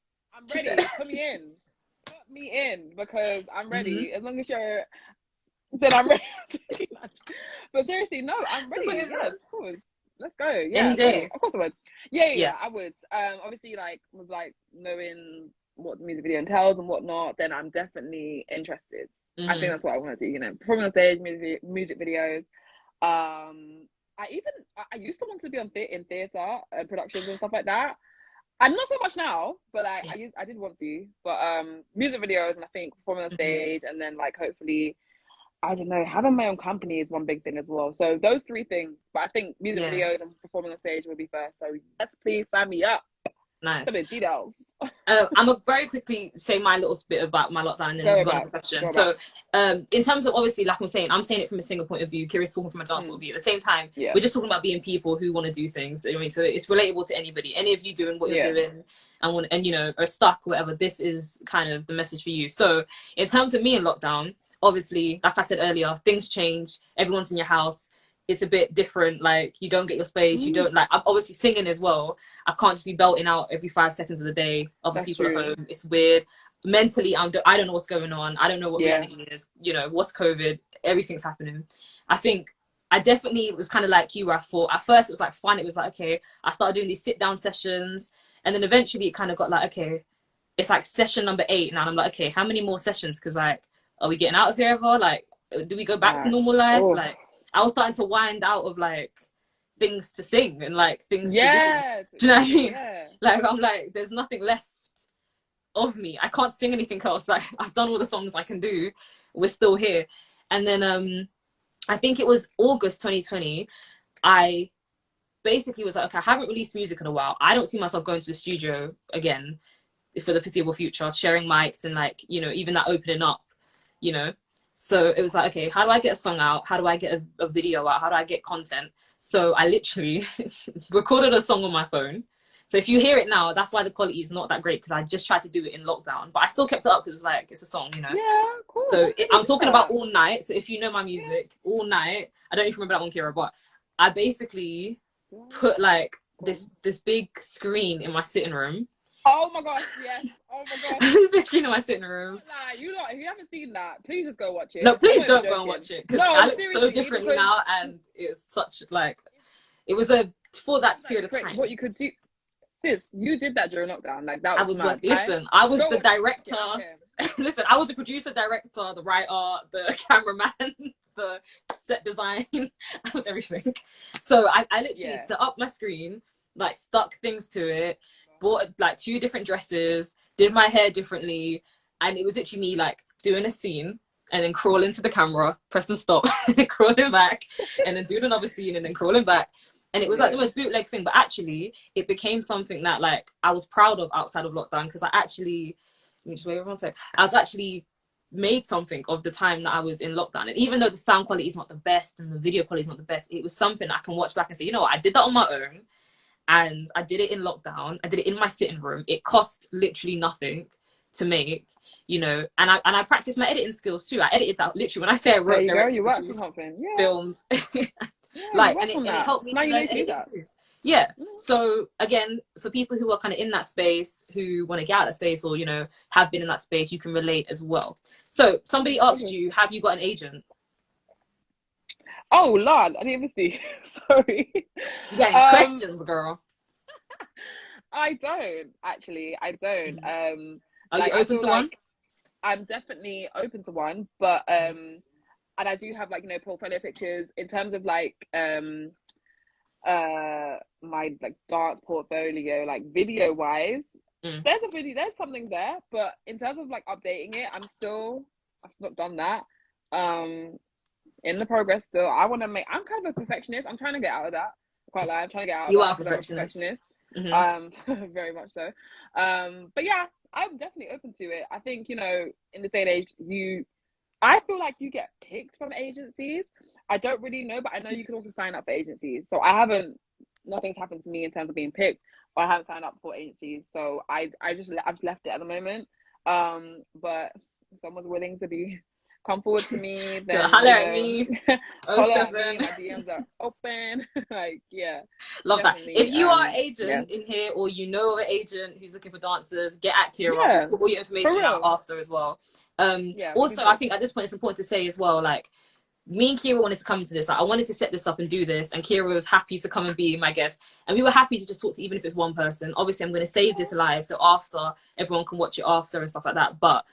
Put me in, because I'm ready. As long as you're, then I'm ready. But seriously, no, I'm ready. Yeah, of course. Let's go. Yeah, any day. Of course I would. Yeah, I would. Obviously, like with like knowing what the music video entails and whatnot, then I'm definitely interested. I think that's what I want to do. You know, performing on stage, music videos. I used to want to be in theatre productions and stuff like that. And not so much now, but like I did want to. But music videos, and I think performing on stage, and then like hopefully, I don't know, having my own company is one big thing as well. So those three things. But I think music videos and performing on stage will be first. So yes, please sign me up. Nice. A bit of details. I'm gonna very quickly say my little bit about my lockdown, and then we've got a question. So in terms of, obviously, like I'm saying it from a single point of view. Kira's talking from a dance point of view. At the same time, we're just talking about being people who want to do things. I mean, so it's relatable to anybody. Any of you doing what you're doing and you know, are stuck, whatever. This is kind of the message for you. So in terms of me in lockdown, obviously, like I said earlier, things change. Everyone's in your house. It's a bit different. Like, you don't get your space. You don't, like, I'm obviously singing as well. I can't just be belting out every 5 seconds of the day. Other people at home. It's weird. Mentally, I don't know what's going on. I don't know what reality is. You know, what's COVID? Everything's happening. I think I definitely was kind of like you, where I thought at first it was like fun. It was like, okay, I started doing these sit down sessions, and then eventually it kind of got like, okay, it's like session number 8 now. And I'm like, okay, how many more sessions? Because like, are we getting out of here ever? Like, do we go back to normal life? Like, I was starting to wind out of like things to sing and like things to do. Do you know what I mean? Like, I'm like, there's nothing left of me. I can't sing anything else. Like, I've done all the songs I can do. We're still here. And then I think it was August 2020. I basically was like, okay, I haven't released music in a while. I don't see myself going to the studio again for the foreseeable future, sharing mics and like, you know, even that opening up, you know. So it was like, okay, how do I get a song out? How do I get a video out? How do I get content? So I literally recorded a song on my phone. So if you hear it now, that's why the quality is not that great, because I just tried to do it in lockdown. But I still kept it up because, like, it's a song, you know? Yeah, cool. So I'm talking about All Night. So if you know my music, All Night, I don't even remember that one, Kira, but I basically put, like, this big screen in my sitting room. Oh my gosh, yes. Oh my gosh. This big screen in my sitting room. Nah, you know, if you haven't seen that, please just go watch it. No, please don't go and watch it, because I look so differently now, and it's such, like, it was for that period of time. What you could do, you did that during lockdown. Like, that was mad. Listen, I was the director. Listen, I was the producer, director, the writer, the cameraman, the set design. I was everything. So I literally set up my screen, like, stuck things to it, bought like 2 different dresses, did my hair differently, and it was literally me like doing a scene and then crawling to the camera, pressing stop, and then crawling back, and then doing another scene and then crawling back. And it was like the most bootleg thing, but actually it became something that like I was proud of outside of lockdown, because I actually, let me just wait one sec. I was actually made something of the time that I was in lockdown. And even though the sound quality is not the best and the video quality is not the best, it was something I can watch back and say, you know what, I did that on my own, and I did it in lockdown. I did it in my sitting room. It cost literally nothing to make, you know, and I practiced my editing skills too. I edited that literally. When I say I wrote, directed, you worked on something, filmed, like, and it helped me to learn editing too. Yeah. So again, for people who are kind of in that space, who want to get out of that space, or, you know, have been in that space, you can relate as well. So somebody asked you, have you got an agent? Oh Lord, I didn't even see. Sorry. You got any questions, girl? I don't actually. I don't. Are you open to one? I'm definitely open to one, but and I do have, like, you know, portfolio pictures in terms of like my like dance portfolio, like video wise. There's something there, but in terms of like updating it, I've not done that. In the progress still. I'm kind of a perfectionist. I'm trying to get out of that. Quite lie, I'm trying to get out of that. You are a perfectionist. Very much so. But yeah, I'm definitely open to it. I think, you know, in this day and age, I feel like you get picked from agencies. I don't really know, but I know you can also sign up for agencies. So nothing's happened to me in terms of being picked, or I haven't signed up for agencies. So I've just left it at the moment. But if someone's willing to come forward to me, then holler at me. Holler at me. My DMs are open. Like, yeah, love that. If you are an agent in here, or you know of an agent who's looking for dancers, get at Kira. We'll put all your information out after as well. Also, I think at this point it's important to say as well, like, me and Kira wanted to come to this. Like, I wanted to set this up and do this, and Kira was happy to come and be my guest, and we were happy to just talk to, even if it's one person. Obviously, I'm going to save this live, so after, everyone can watch it after and stuff like that. But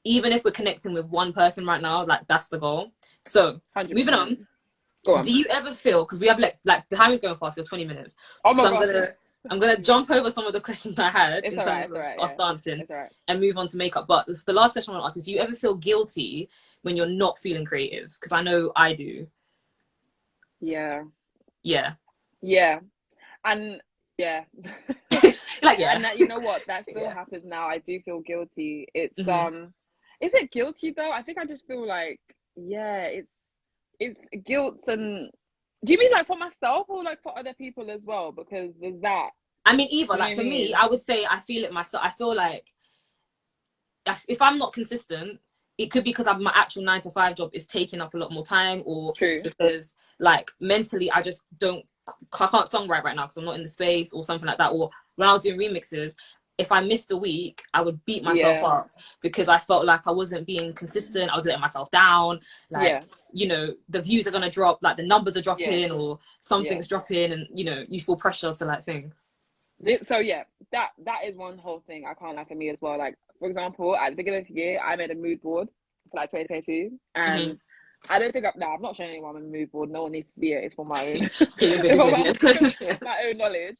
even if we're connecting with one person right now, like, that's the goal. So 100%. Moving on. Go on. Do you ever feel, because we have like the time is going fast, you're 20 minutes. Oh my gosh. I'm gonna jump over some of the questions I had in terms of us dancing and move on to makeup. But the last question I want to ask is, do you ever feel guilty when you're not feeling creative? Because I know I do. Yeah. And like, yeah. And that, you know what, that still happens now. I do feel guilty. It's is it guilty though? I think I just feel like, it's guilt. And do you mean like for myself or like for other people as well? Because there's that. I mean, either. Like, for me, I would say I feel it myself. I feel like if I'm not consistent, it could be because my actual 9-to-5 job is taking up a lot more time, or because, like, mentally I just I can't songwrite right now because I'm not in the space or something like that. Or when I was doing remixes, if I missed a week, I would beat myself up because I felt like I wasn't being consistent. I was letting myself down. Like, you know, the views are going to drop, like the numbers are dropping, or something's dropping, and, you know, you feel pressure to, like, thing. So that is one whole thing. I can't lie, for me as well. Like, for example, at the beginning of the year, I made a mood board for like 2022, and I don't think I'm not showing anyone my mood board. No one needs to see it. It's for my own, my own knowledge.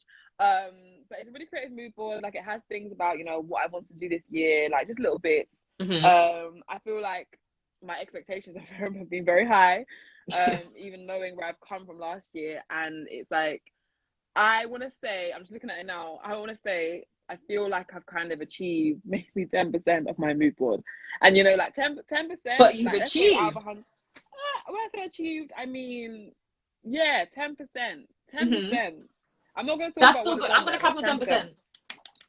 But it's a really creative mood board. Like, it has things about, you know, what I want to do this year, like just little bits. I feel like my expectations have been very high, even knowing where I've come from last year. And it's like, I want to say, I'm just looking at it now, I want to say, I feel like I've kind of achieved maybe 10% of my mood board. And, you know, like 10%. But you've achieved. When I say achieved, I mean, 10%. 10%. I'm not going to talk That's still good. I'm going to clap on 10%.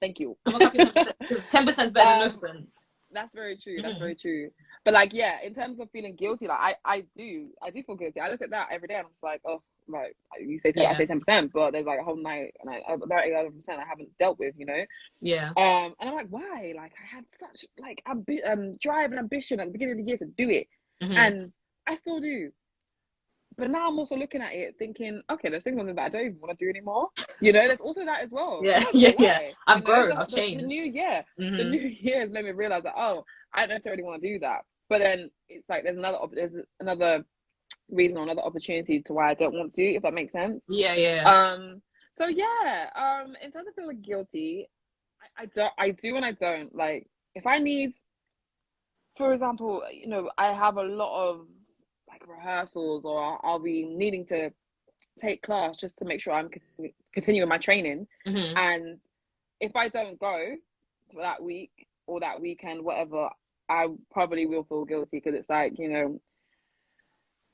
Thank you. I'm going to clap on 10%. Because 10% better than 0%. That's very true. That's very true. But, like, in terms of feeling guilty, like, I do feel guilty. I look at that every day and I'm just like, oh, like, you say 10, I say 10%, but there's like a whole night, and about 11% I haven't dealt with, you know. And I'm like, why? Like, I had such like drive and ambition at the beginning of the year to do it, and I still do. But now I'm also looking at it thinking, okay, there's things on there that I don't even want to do anymore. You know, there's also that as well. I've grown, I've changed. The new year has made me realize that, oh, I don't necessarily want to do that. But then it's like there's another reason or another opportunity to why I don't want to, if that makes sense. So in terms of feeling guilty, I do and I don't. Like, if I need, for example, you know, I have a lot of like rehearsals, or I'll be needing to take class just to make sure I'm continuing my training, and if I don't go for that week or that weekend, whatever, I probably will feel guilty because it's like, you know,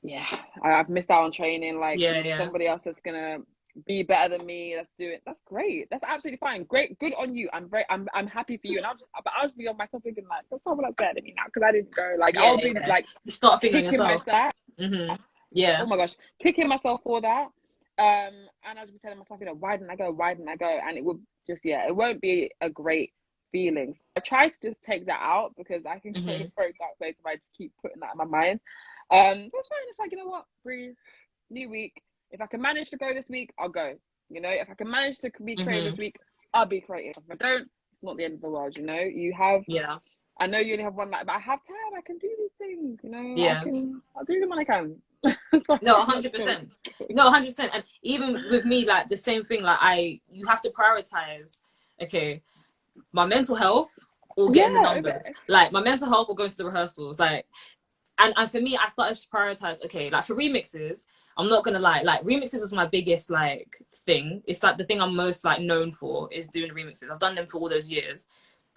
yeah, I've missed out on training. Like, somebody else is gonna be better than me. Let's do it. That's great. That's absolutely fine. Great, good on you. I'm happy for you. And I'll just be on myself thinking like, there's someone else better than me now because I didn't go. Like, I'll be like, you start feeling kicking yourself. myself. Yeah. Oh my gosh, kicking myself for that. And I'll just be telling myself, you know, why didn't I go? Why didn't I go? And it would just, it won't be a great feeling. So I try to just take that out because I can go in a very dark place if I just keep putting that in my mind. So it's fine. It's like, you know what, breathe, new week. If I can manage to go this week, I'll go. You know, if I can manage to be creative this week, I'll be creative. If I don't, it's not the end of the world. You know, you have. Yeah. I know you only have one night, but I have time. I can do these things. You know. Yeah. I'll do them when I can. No, 100%. No, 100%. And even with me, like the same thing. Like you have to prioritize. Okay, my mental health or getting the numbers. Like my mental health or going to the rehearsals. Like. And for me, I started to prioritize, okay, like for remixes, I'm not gonna lie, like remixes is my biggest like thing. It's like the thing I'm most like known for is doing remixes. I've done them for all those years.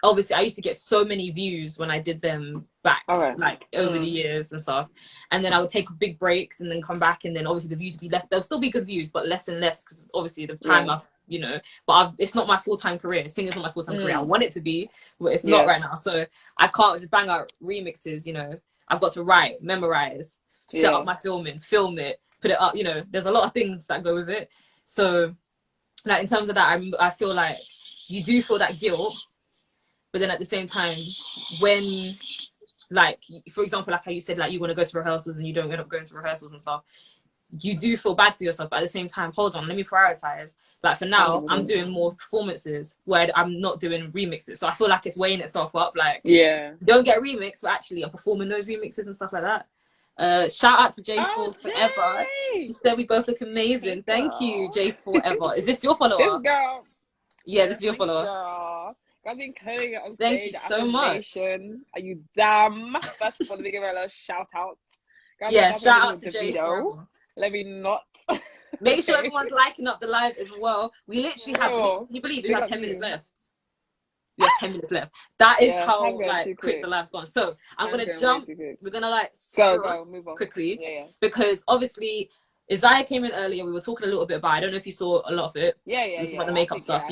Obviously, I used to get so many views when I did them back, like over the years and stuff. And then I would take big breaks and then come back, and then obviously the views would be less. There'll still be good views, but less and less because obviously the time I've, you know, but it's not my full-time career. Singing's not my full-time career. I want it to be, but it's not right now. So I can't just bang out remixes, you know. I've got to write, memorize, set up my filming, film it, put it up. You know, there's a lot of things that go with it. So, like in terms of that, I feel like you do feel that guilt, but then at the same time, when, like, for example, like how you said, like you want to go to rehearsals and you don't end up going to rehearsals and stuff. You do feel bad for yourself, but at the same time, hold on, let me prioritize. Like for now, I'm doing more performances where I'm not doing remixes. So I feel like it's weighing itself up. Like, don't get a remix, but actually I'm performing those remixes and stuff like that. Shout out to J4 Forever. She said we both look amazing. Thank you, J4 Forever. Is this your follower? This girl. Yeah, this is your follower. Girl. I've been killing it on stage. Thank you so much. Are you damn? First of all, let me give her a little shout out. Yeah, shout out to J4. Let me not. Make sure everyone's liking up the live as well. We literally have, can you believe we have 10 minutes left? We have 10 minutes left. That is how like quick the live's gone. So I'm going to jump. We're going to like move on quickly because obviously Isaiah came in earlier. We were talking a little bit about, I don't know if you saw a lot of it. About the makeup stuff.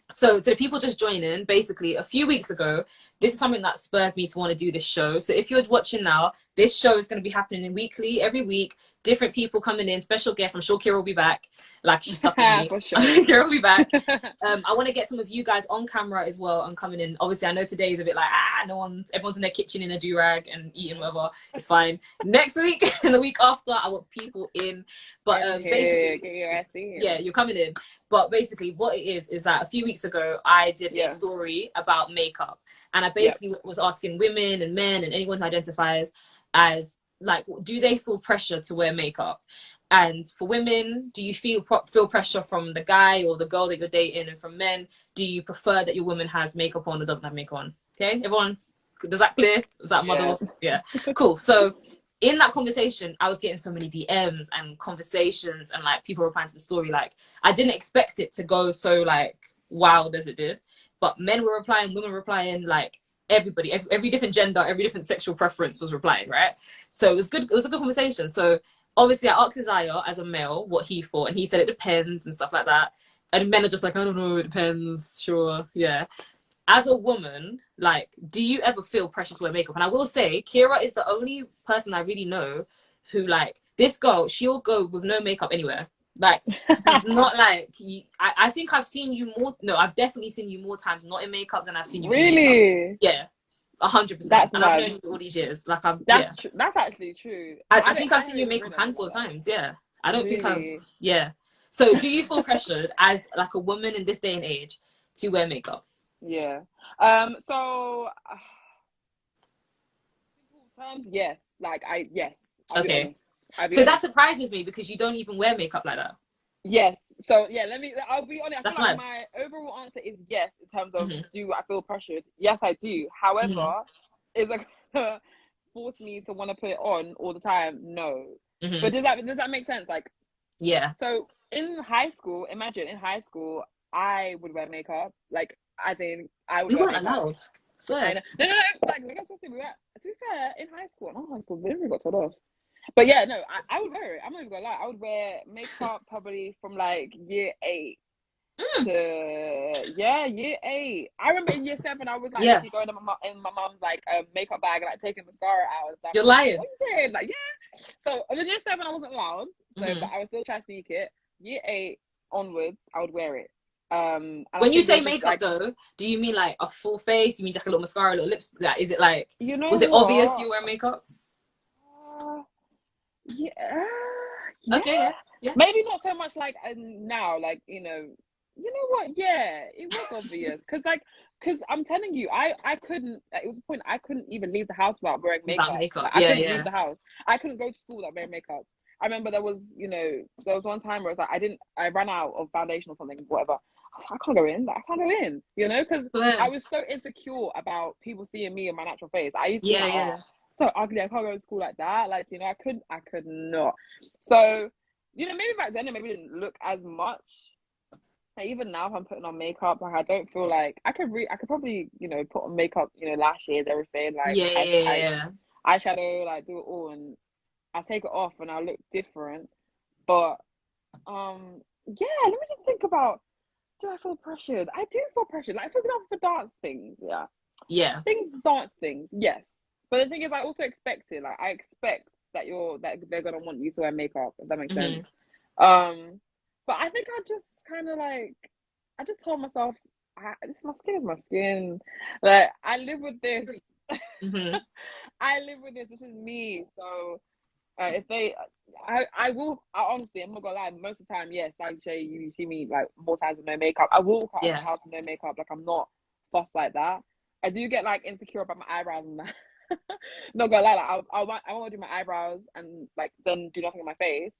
So to the people just joining, basically a few weeks ago, this is something that spurred me to want to do this show. So if you're watching now, this show is going to be happening weekly, every week. Different people coming in, special guests. I'm sure Kira will be back. Like she's stuck with me. For sure. Kira will be back. I want to get some of you guys on camera as well and coming in. Obviously, I know today is a bit like everyone's in their kitchen in a do-rag and eating whatever. It's fine. Next week and the week after, I want people in. But basically, you're coming in. But basically, what it is that a few weeks ago, I did a story about makeup, and I basically was asking women and men and anyone who identifies as like, do they feel pressure to wear makeup? And for women, do you feel pressure from the guy or the girl that you're dating? And from men, do you prefer that your woman has makeup on or doesn't have makeup on? Okay, everyone, does that clear? Is that model? Yeah, cool. So in that conversation, I was getting so many DMs and conversations and like people replying to the story. Like I didn't expect it to go so like wild as it did, but men were replying, women were replying, like everybody, every different gender, every different sexual preference was replying, right? So it was good. It was a good conversation. So obviously I asked Isaiah as a male what he thought, and he said it depends and stuff like that. And men are just like, I don't know, it depends. Sure, yeah. As a woman, like, do you ever feel pressure to wear makeup? And I will say, Kira is the only person I really know who, like, this girl, she'll go with no makeup anywhere. Like, she's not like, I think I've seen you more, no, I've definitely seen you more times not in makeup than I've seen you in makeup. Yeah, 100%. That's and I've known you all these years. Like, that's actually true. I think I've seen you in makeup a handful of times, yeah. I don't think So do you feel pressured as, like, a woman in this day and age to wear makeup? Yeah. So yes. Like okay. So that surprises me because you don't even wear makeup like that. Yes. So yeah, I'll be honest. That's like my overall answer is yes in terms of do I feel pressured? Yes, I do. However, is it gonna force me to want to put it on all the time? No. But does that make sense? Like, yeah. So in high school, I would wear makeup. Like, as in, I would. We weren't allowed. Swear. No. Like, we got to see, to be fair, in high school, not high school, we never got told off. But yeah, no, I would wear it. I'm not even gonna lie. I would wear makeup probably from like year 8 to year 8. I remember in year 7, I was like literally going in my mom's like makeup bag and like taking mascara out and stuff. You're lying. What are you saying? Like, yeah. So in year 7, I wasn't allowed. So, but I would still try to sneak it. Year 8 onwards, I would wear it. When you say makeup, like, though, do you mean like a full face? You mean like a little mascara, a little lips? Like, is it like? You know, was it obvious you wear makeup? Yeah. Okay. Yeah. Maybe not so much like now, like you know what? Yeah, it was obvious because I'm telling you, I couldn't. It was a point I couldn't even leave the house without wearing makeup. Like, I couldn't leave the house. I couldn't go to school without wearing makeup. I remember there was one time where it's like I ran out of foundation or something, whatever. I was like, I can't go in. Like, I can't go in, because I was so insecure about people seeing me in my natural face. I used to be like, so ugly, I can't go to school like that. Like, I could not. So, maybe back then it maybe didn't look as much. Like, even now, if I'm putting on makeup, like I don't feel like I could probably, put on makeup, lashes, everything, like eyeshadow, like do it all, and I take it off and I look different. But let me just think about, do I feel pressured? I do feel pressured. Like, for example, for dance things, dance things, yes. But the thing is, I also expect it. Like, I expect that they're gonna want you to wear makeup, if that makes sense. But I think I just kind of like, I just told myself, my skin is my skin. Like, I live with this. I live with this. This is me. So if they, I will. Honestly, I'm not gonna lie. Most of the time, yes, like Shay, you see me like more times with no makeup. I will walk out of the house with no makeup. Like, I'm not fussed like that. I do get like insecure about my eyebrows and that. Not gonna lie, like I want to do my eyebrows and like then do nothing on my face.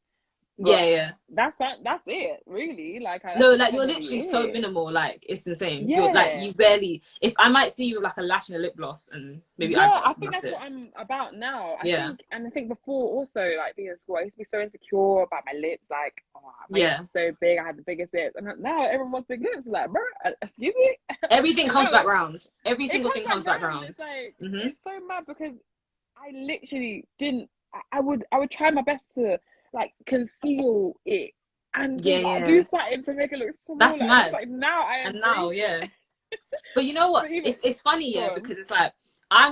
But that's it, really. Like, no, like, you're literally so minimal, like, it's insane. You're like, you barely, if I might see you with like a lash and a lip gloss and maybe eyebrows. I think that's what I'm about now. I think before also, like, being in school, I used to be so insecure about my lips, like, my lips are so big, I had the biggest lips, and now everyone wants big lips. Like, bro, excuse me. Everything comes back round. Every single thing comes back round. It's like it's so mad because I literally didn't. I would try my best to like conceal it and do something to make it look small. That's mad. Like, now I am. And now, But you know what? It's funny, because it's like I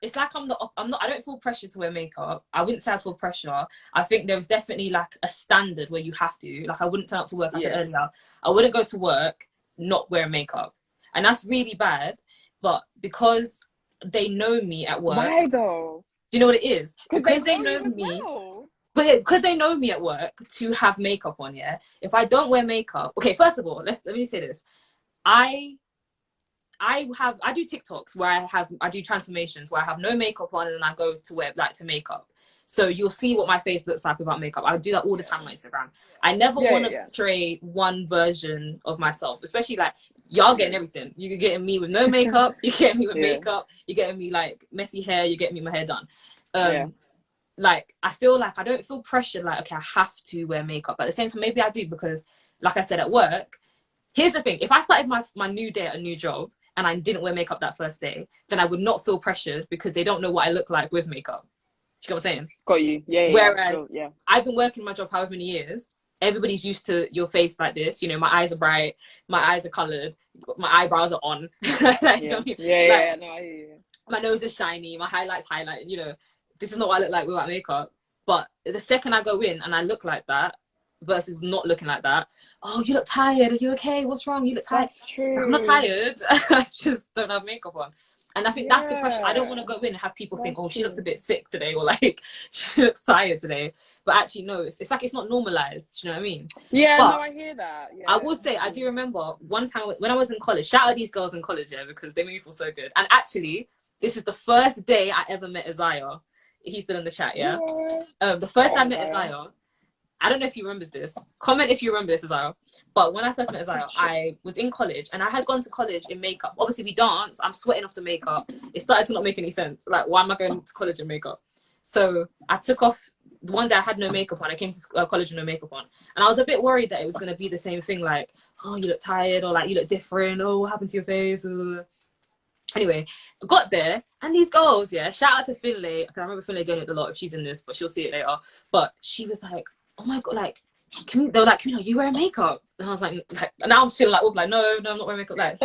don't feel pressure to wear makeup. I wouldn't say I feel pressure. I think there's definitely like a standard where you have to. Like, I wouldn't turn up to work. I said earlier, I wouldn't go to work not wearing makeup, and that's really bad. But because they know me at work. Why though? Do you know what it is? Because they know me. But because they know me at work to have makeup on, if I don't wear makeup, okay, first of all, let me say this. I do TikToks where I do transformations where I have no makeup on and I go to wear to makeup. So you'll see what my face looks like without makeup. I do that all the time on Instagram. I never want to portray one version of myself, especially like y'all getting everything. You're getting me with no makeup, you're getting me with makeup, you're getting me like messy hair, you're getting me my hair done. Like, I feel like I don't feel pressured, like, okay, I have to wear makeup. But at the same time, maybe I do, because like I said, at work, here's the thing. If I started my new day at a new job and I didn't wear makeup that first day, then I would not feel pressured because they don't know what I look like with makeup. Do you know what I'm saying? Got you. Yeah. Whereas I've been working my job however many years. Everybody's used to your face like this. My eyes are bright. My eyes are coloured. My eyebrows are on. No, I hear you. My nose is shiny. My highlights highlighted. This is not what I look like without makeup. But the second I go in and I look like that versus not looking like that, oh, you look tired. Are you okay? What's wrong? You look tired. That's true. I'm not tired. I just don't have makeup on. And I think that's the pressure. I don't want to go in and have people think, oh, she looks a bit sick today, or like she looks tired today. But actually, no, it's like it's not normalized. Do you know what I mean? Yeah, no, I hear that. Yeah, I will say, I do remember one time when I was in college, shout out these girls in college, because they made me feel so good. And actually, this is the first day I ever met Isaiah. He's still in the chat, the first time I met Isaiah, I don't know if he remembers this. Comment if you remember this, Isaiah. But when I first met Isaiah, I was in college and I had gone to college in makeup. Obviously, we dance. I'm sweating off the makeup. It started to not make any sense. Like, why am I going to college in makeup? So I took off. One day I had no makeup on. I came to college with no makeup on. And I was a bit worried that it was going to be the same thing. Like, oh, you look tired, or like you look different. Oh, what happened to your face? Anyway, I got there, and these girls, yeah, shout out to Finlay, because I remember Finlay doing it a lot if she's in this, but she'll see it later. But she was like, oh my God, like, they were like, Kxmii, you wearing makeup? And I was like now I'm feeling like, no, I'm not wearing makeup. Like,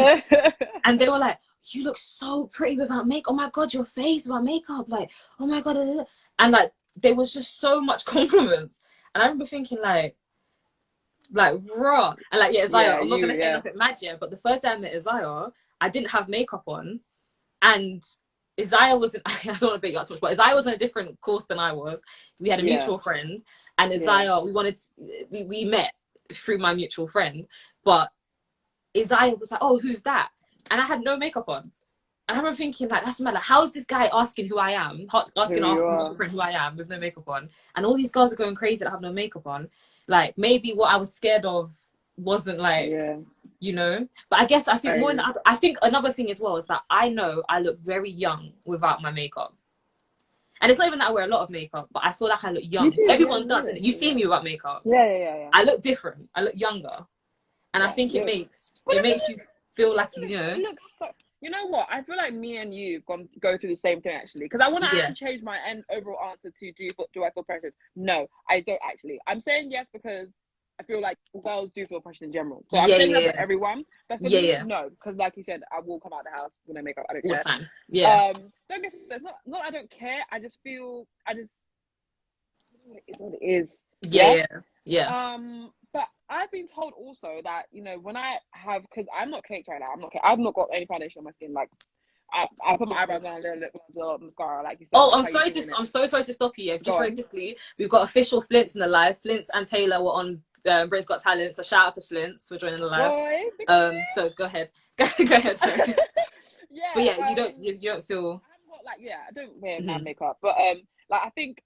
and they were like, you look so pretty without makeup. Oh my God, your face without makeup. Like, oh my God. And like, there was just so much compliments. And I remember thinking like raw. And like, yeah, Isaiah, I'm not going to say nothing mad yet, but the first day I met Isaiah, I didn't have makeup on. And Isaiah wasn't, I don't want to beat you up too much, but Isaiah was on a different course than I was. We had a mutual friend, and Isaiah, we met through my mutual friend, but Isaiah was like, oh, who's that? And I had no makeup on. And I remember thinking, like, that's mad. Like, how is this guy asking who I am, asking our mutual friend who I am with no makeup on? And all these girls are going crazy that have no makeup on. Like, maybe what I was scared of wasn't like, you know, but I guess I think more than I think another thing as well is that I know I look very young without my makeup. And it's not even that I wear a lot of makeup, but I feel like I look young. Everyone does it. You see me without makeup. Yeah. I look different. I look younger. And I think it makes you feel like, you know. It looks so, you know what? I feel like me and you go through the same thing, actually. Because I want to actually change my overall answer to do I feel pressured? No, I don't actually. I'm saying yes because I feel like girls do feel pressured in general. So I'm saying that for everyone. But for me, no. Because like you said, I will come out the house with no makeup. I don't care. All the time. Yeah. Don't get it's not I don't care. I just it's what it is. Yeah. But I've been told also that, you know, when I have, because I'm not caked right now. I've not got any foundation on my skin. Like, I put my eyebrows on, a little mascara, like you said. Oh, I'm so sorry to stop you. Just very quickly, we've got official Flints in the live. Flints and Taylor were on Britain's Got Talent, so shout out to Flints for joining the live. So go ahead. Go ahead, sorry. But yeah, you don't feel. I don't wear makeup, but like I think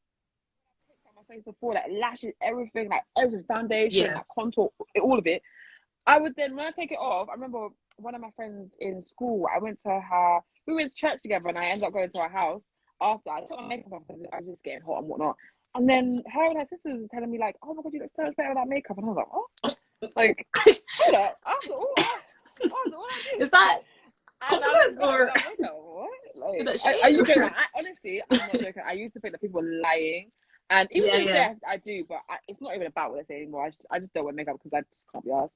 face before, like lashes, everything, foundation, like contour, all of it. I would then, when I take it off, I remember one of my friends in school, we went to church together, and I ended up going to her house after. I took my makeup off because I was just getting hot and whatnot. And then her and her sisters were telling me like, oh my God, you look so much better without makeup. And I was like, oh, like, hold up, after all I did. Is that compliment or what? Like, are you joking? Honestly, I'm not joking. I used to think that people were lying. And even though I do, but it's not even about what they say anymore. I just don't wear makeup because I just can't be asked.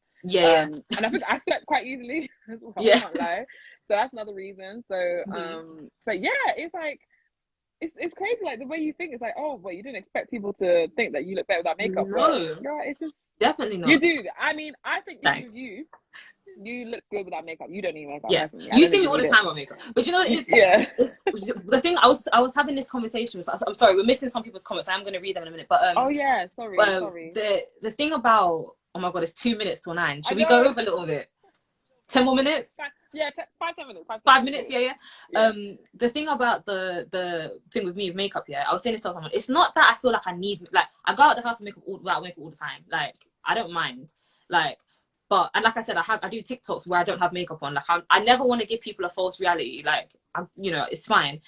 And I think I sweat quite easily as well. I can't lie. So that's another reason. So but yeah, it's like it's crazy. Like the way you think, it's like, oh, well, you didn't expect people to think that you look better without makeup. No, but, it's just definitely not. You do. I mean, I think you look good without makeup. You don't need makeup. Yeah, you see me all the time with makeup. But you know what it is? Yeah. The thing I was having this conversation with. I'm sorry, we're missing some people's comments. I'm going to read them in a minute. But oh yeah, sorry. The thing about, oh my God, it's 2 minutes till 9. Should we go over a little bit? 10 more minutes? 5 minutes. 5 minutes. Yeah. The thing about the thing with me with makeup, I was saying this to someone. It's not that I feel like I need, like, I go out the house and without makeup all the time. Like, I don't mind. Like. But, and like I said, I do TikToks where I don't have makeup on. Like, I never want to give people a false reality. Like, you know, it's fine.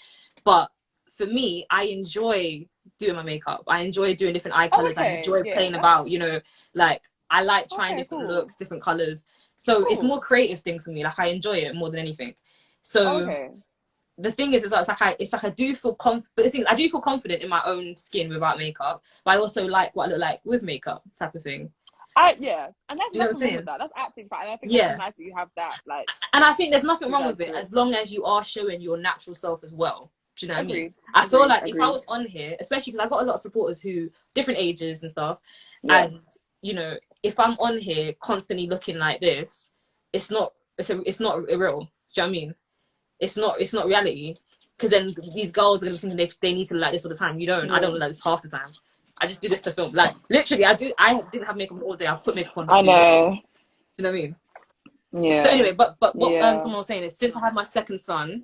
But for me, I enjoy doing my makeup. I enjoy doing different eye colors. I enjoy playing about, you know, like, I like trying different looks, different colors. So it's more creative thing for me. Like, I enjoy it more than anything. So the thing is I do feel I do feel confident in my own skin without makeup. But I also like what I look like with makeup type of thing. And that's nothing wrong with that. That's absolutely fine. And I think it's nice that you have that, like. And I think there's nothing wrong with it as long as you are showing your natural self as well. Do you know what I mean? I feel like if I was on here, especially because I got a lot of supporters who different ages and stuff, and you know, if I'm on here constantly looking like this, it's not real. Do you know what I mean? It's not reality. Because then these girls are gonna think they need to look like this all the time. You don't. I don't look like this half the time. I just do this to film. Like, literally, I didn't have makeup all day. I put makeup on. I know. Do you know what I mean? Yeah. So anyway, but what someone was saying is, since I had my second son,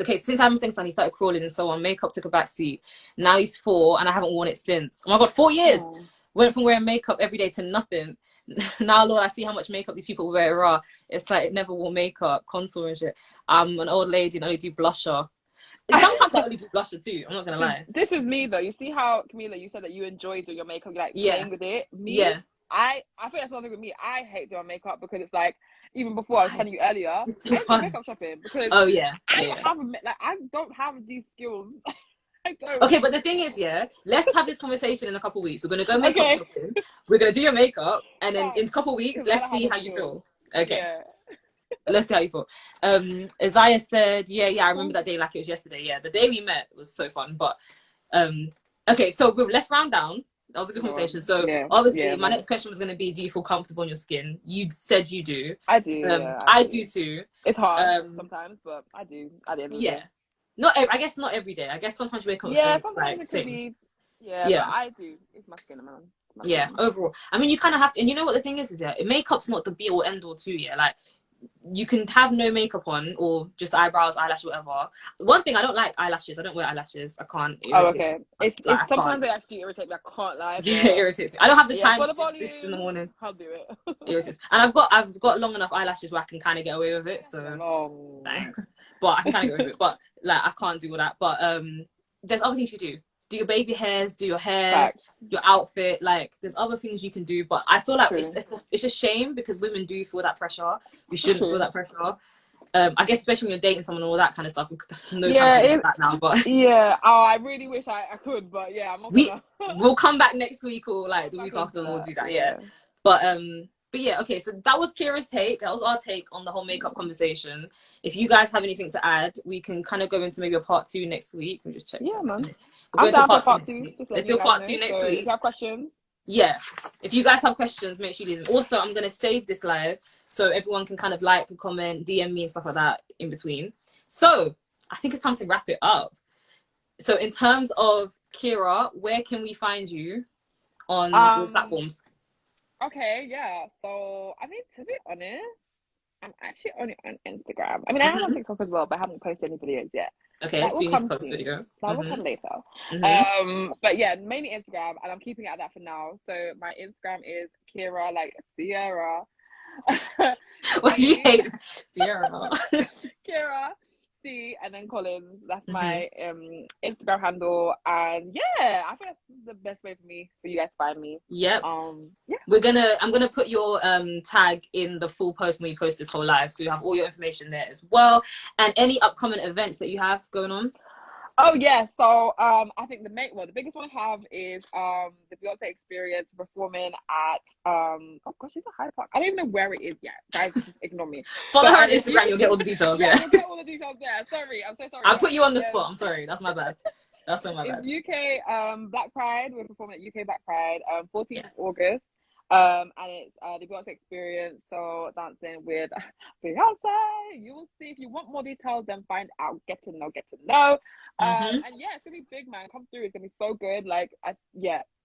he started crawling and so on. Makeup took a back seat. Now he's 4 and I haven't worn it since. Oh my God, 4 years. Went from wearing makeup every day to nothing. Now, Lord, I see how much makeup these people wear raw. It's like it never wore makeup, contour and shit. I'm an old lady and I only do blusher. Sometimes I only do blusher too. I'm not gonna lie. This is me though. You see how, Camila, you said that you enjoy doing your makeup, like playing with it. Me, I think that's one thing with me. I hate doing makeup because it's like, even before I was telling you earlier, it's so I fun. do makeup shopping because I don't have these skills. I don't. Okay, but the thing is, let's have this conversation in a couple of weeks. We're gonna go makeup shopping. We're gonna do your makeup, and then in a couple of weeks, let's see how you feel. Okay. Yeah. Let's see how you feel. Isaiah said, I remember that day like it was yesterday. Yeah, the day we met was so fun. But okay, so let's round down. That was a good conversation. So obviously, my next question was going to be: do you feel comfortable on your skin? You said you do. I do. I do too. It's hard sometimes, but I do. At the end of the day. I guess not every day. I guess sometimes you wake up. Yeah, sometimes it could be. Yeah, but I do. It's my skin, man. Overall. I mean, you kind of have to, and you know what the thing is makeup's not the be all end all too. Like, you can have no makeup on or just eyebrows, eyelash, whatever. One thing, I don't like eyelashes. I don't wear eyelashes. I can't. Okay. It's sometimes they actually irritate me. I can't lie. Yeah, it irritates me. I don't have the time to do this in the morning. I'll do it. Irritates me. And I've got long enough eyelashes where I can kind of get away with it. So thanks, but I can kind of get away with it. But like, I can't do all that. But there's other things you do. Do your baby hairs, do your hair, your outfit. Like, there's other things you can do, but I feel like it's a shame because women do feel that pressure. You shouldn't feel that pressure. I guess especially when you're dating someone and all that kind of stuff. There's no time to do that now. But I really wish I could, but I'm not gonna. We'll come back next week or like the week after, and we'll do that. Yeah. But yeah, okay, so that was Kira's take. That was our take on the whole makeup conversation. If you guys have anything to add, we can kind of go into maybe a part 2 next week. We'll just check. Yeah, man. We'll go to part 2. Let's do part 2 next week. If you have questions. Yeah. If you guys have questions, make sure you leave them. Also, I'm going to save this live so everyone can kind of like, comment, DM me and stuff like that in between. So, I think it's time to wrap it up. So, in terms of Kira, where can we find you on all platforms? Okay, yeah. So, I mean, to be honest, I'm actually only on Instagram. I mean, I am on TikTok as well, but I haven't posted any videos yet. Okay, so you need to post videos. That will come later. But yeah, mainly Instagram, and I'm keeping it at that for now. So my Instagram is Kira, like Sierra. What do you hate? Sierra. Kira C and then Collins. That's my Instagram handle, and yeah, I think that's the best way for you guys to find me. Yep. Yeah. I'm gonna put your tag in the full post when we post this whole live, so you have all your information there as well, and any upcoming events that you have going on. Oh yeah, so I think the biggest one I have is the Beyonce experience performing at oh gosh, it's a Hyde Park. I don't even know where it is yet. Guys, just ignore me. Follow her on Instagram, you'll get all the details. You'll get all the details there. Sorry, I'm so sorry. I'll put you on the spot. I'm sorry, that's my bad. That's my bad. It's UK Black Pride. We're performing at UK Black Pride 14th of August. And it's the Beyonce experience, so dancing with Beyonce. You will see. If you want more details, then find out. Get to know. And yeah, it's gonna be big, man. Come through. It's gonna be so good. Like,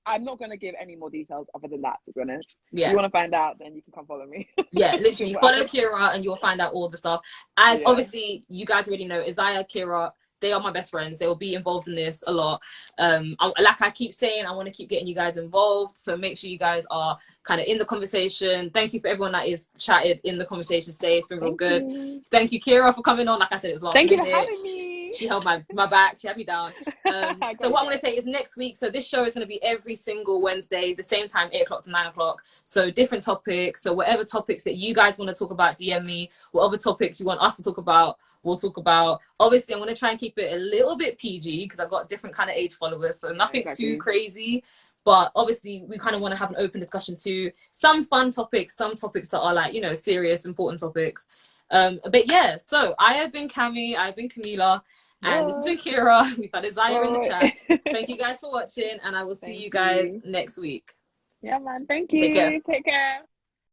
I'm not gonna give any more details other than that, to be honest. If you want to find out, then you can come follow me. Yeah, literally follow Kira and you'll find out all the stuff. As obviously you guys already know, Isaiah, Kira, they are my best friends. They will be involved in this a lot. Like I keep saying, I want to keep getting you guys involved. So make sure you guys are kind of in the conversation. Thank you for everyone that is chatted in the conversation today. It's been real good. Thank you, Kira, for coming on. Like I said, it was last minute. Thank you for having me. She held my back. She had me down. So what I'm going to say is next week. So this show is going to be every single Wednesday, the same time, 8 o'clock to 9 o'clock. So different topics. So whatever topics that you guys want to talk about, DM me. Whatever topics you want us to talk about, we'll talk about. Obviously, I'm going to try and keep it a little bit PG because I've got different kind of age followers. So nothing too crazy. But obviously, we kind of want to have an open discussion too. Some fun topics, some topics that are like, you know, serious, important topics. But yeah, so I have been Kxmii, I've been Camila, and this has been Kira. We've had Isaiah in the chat. Thank you guys for watching, and I will see you guys next week. Yeah, man. Thank you. Take care.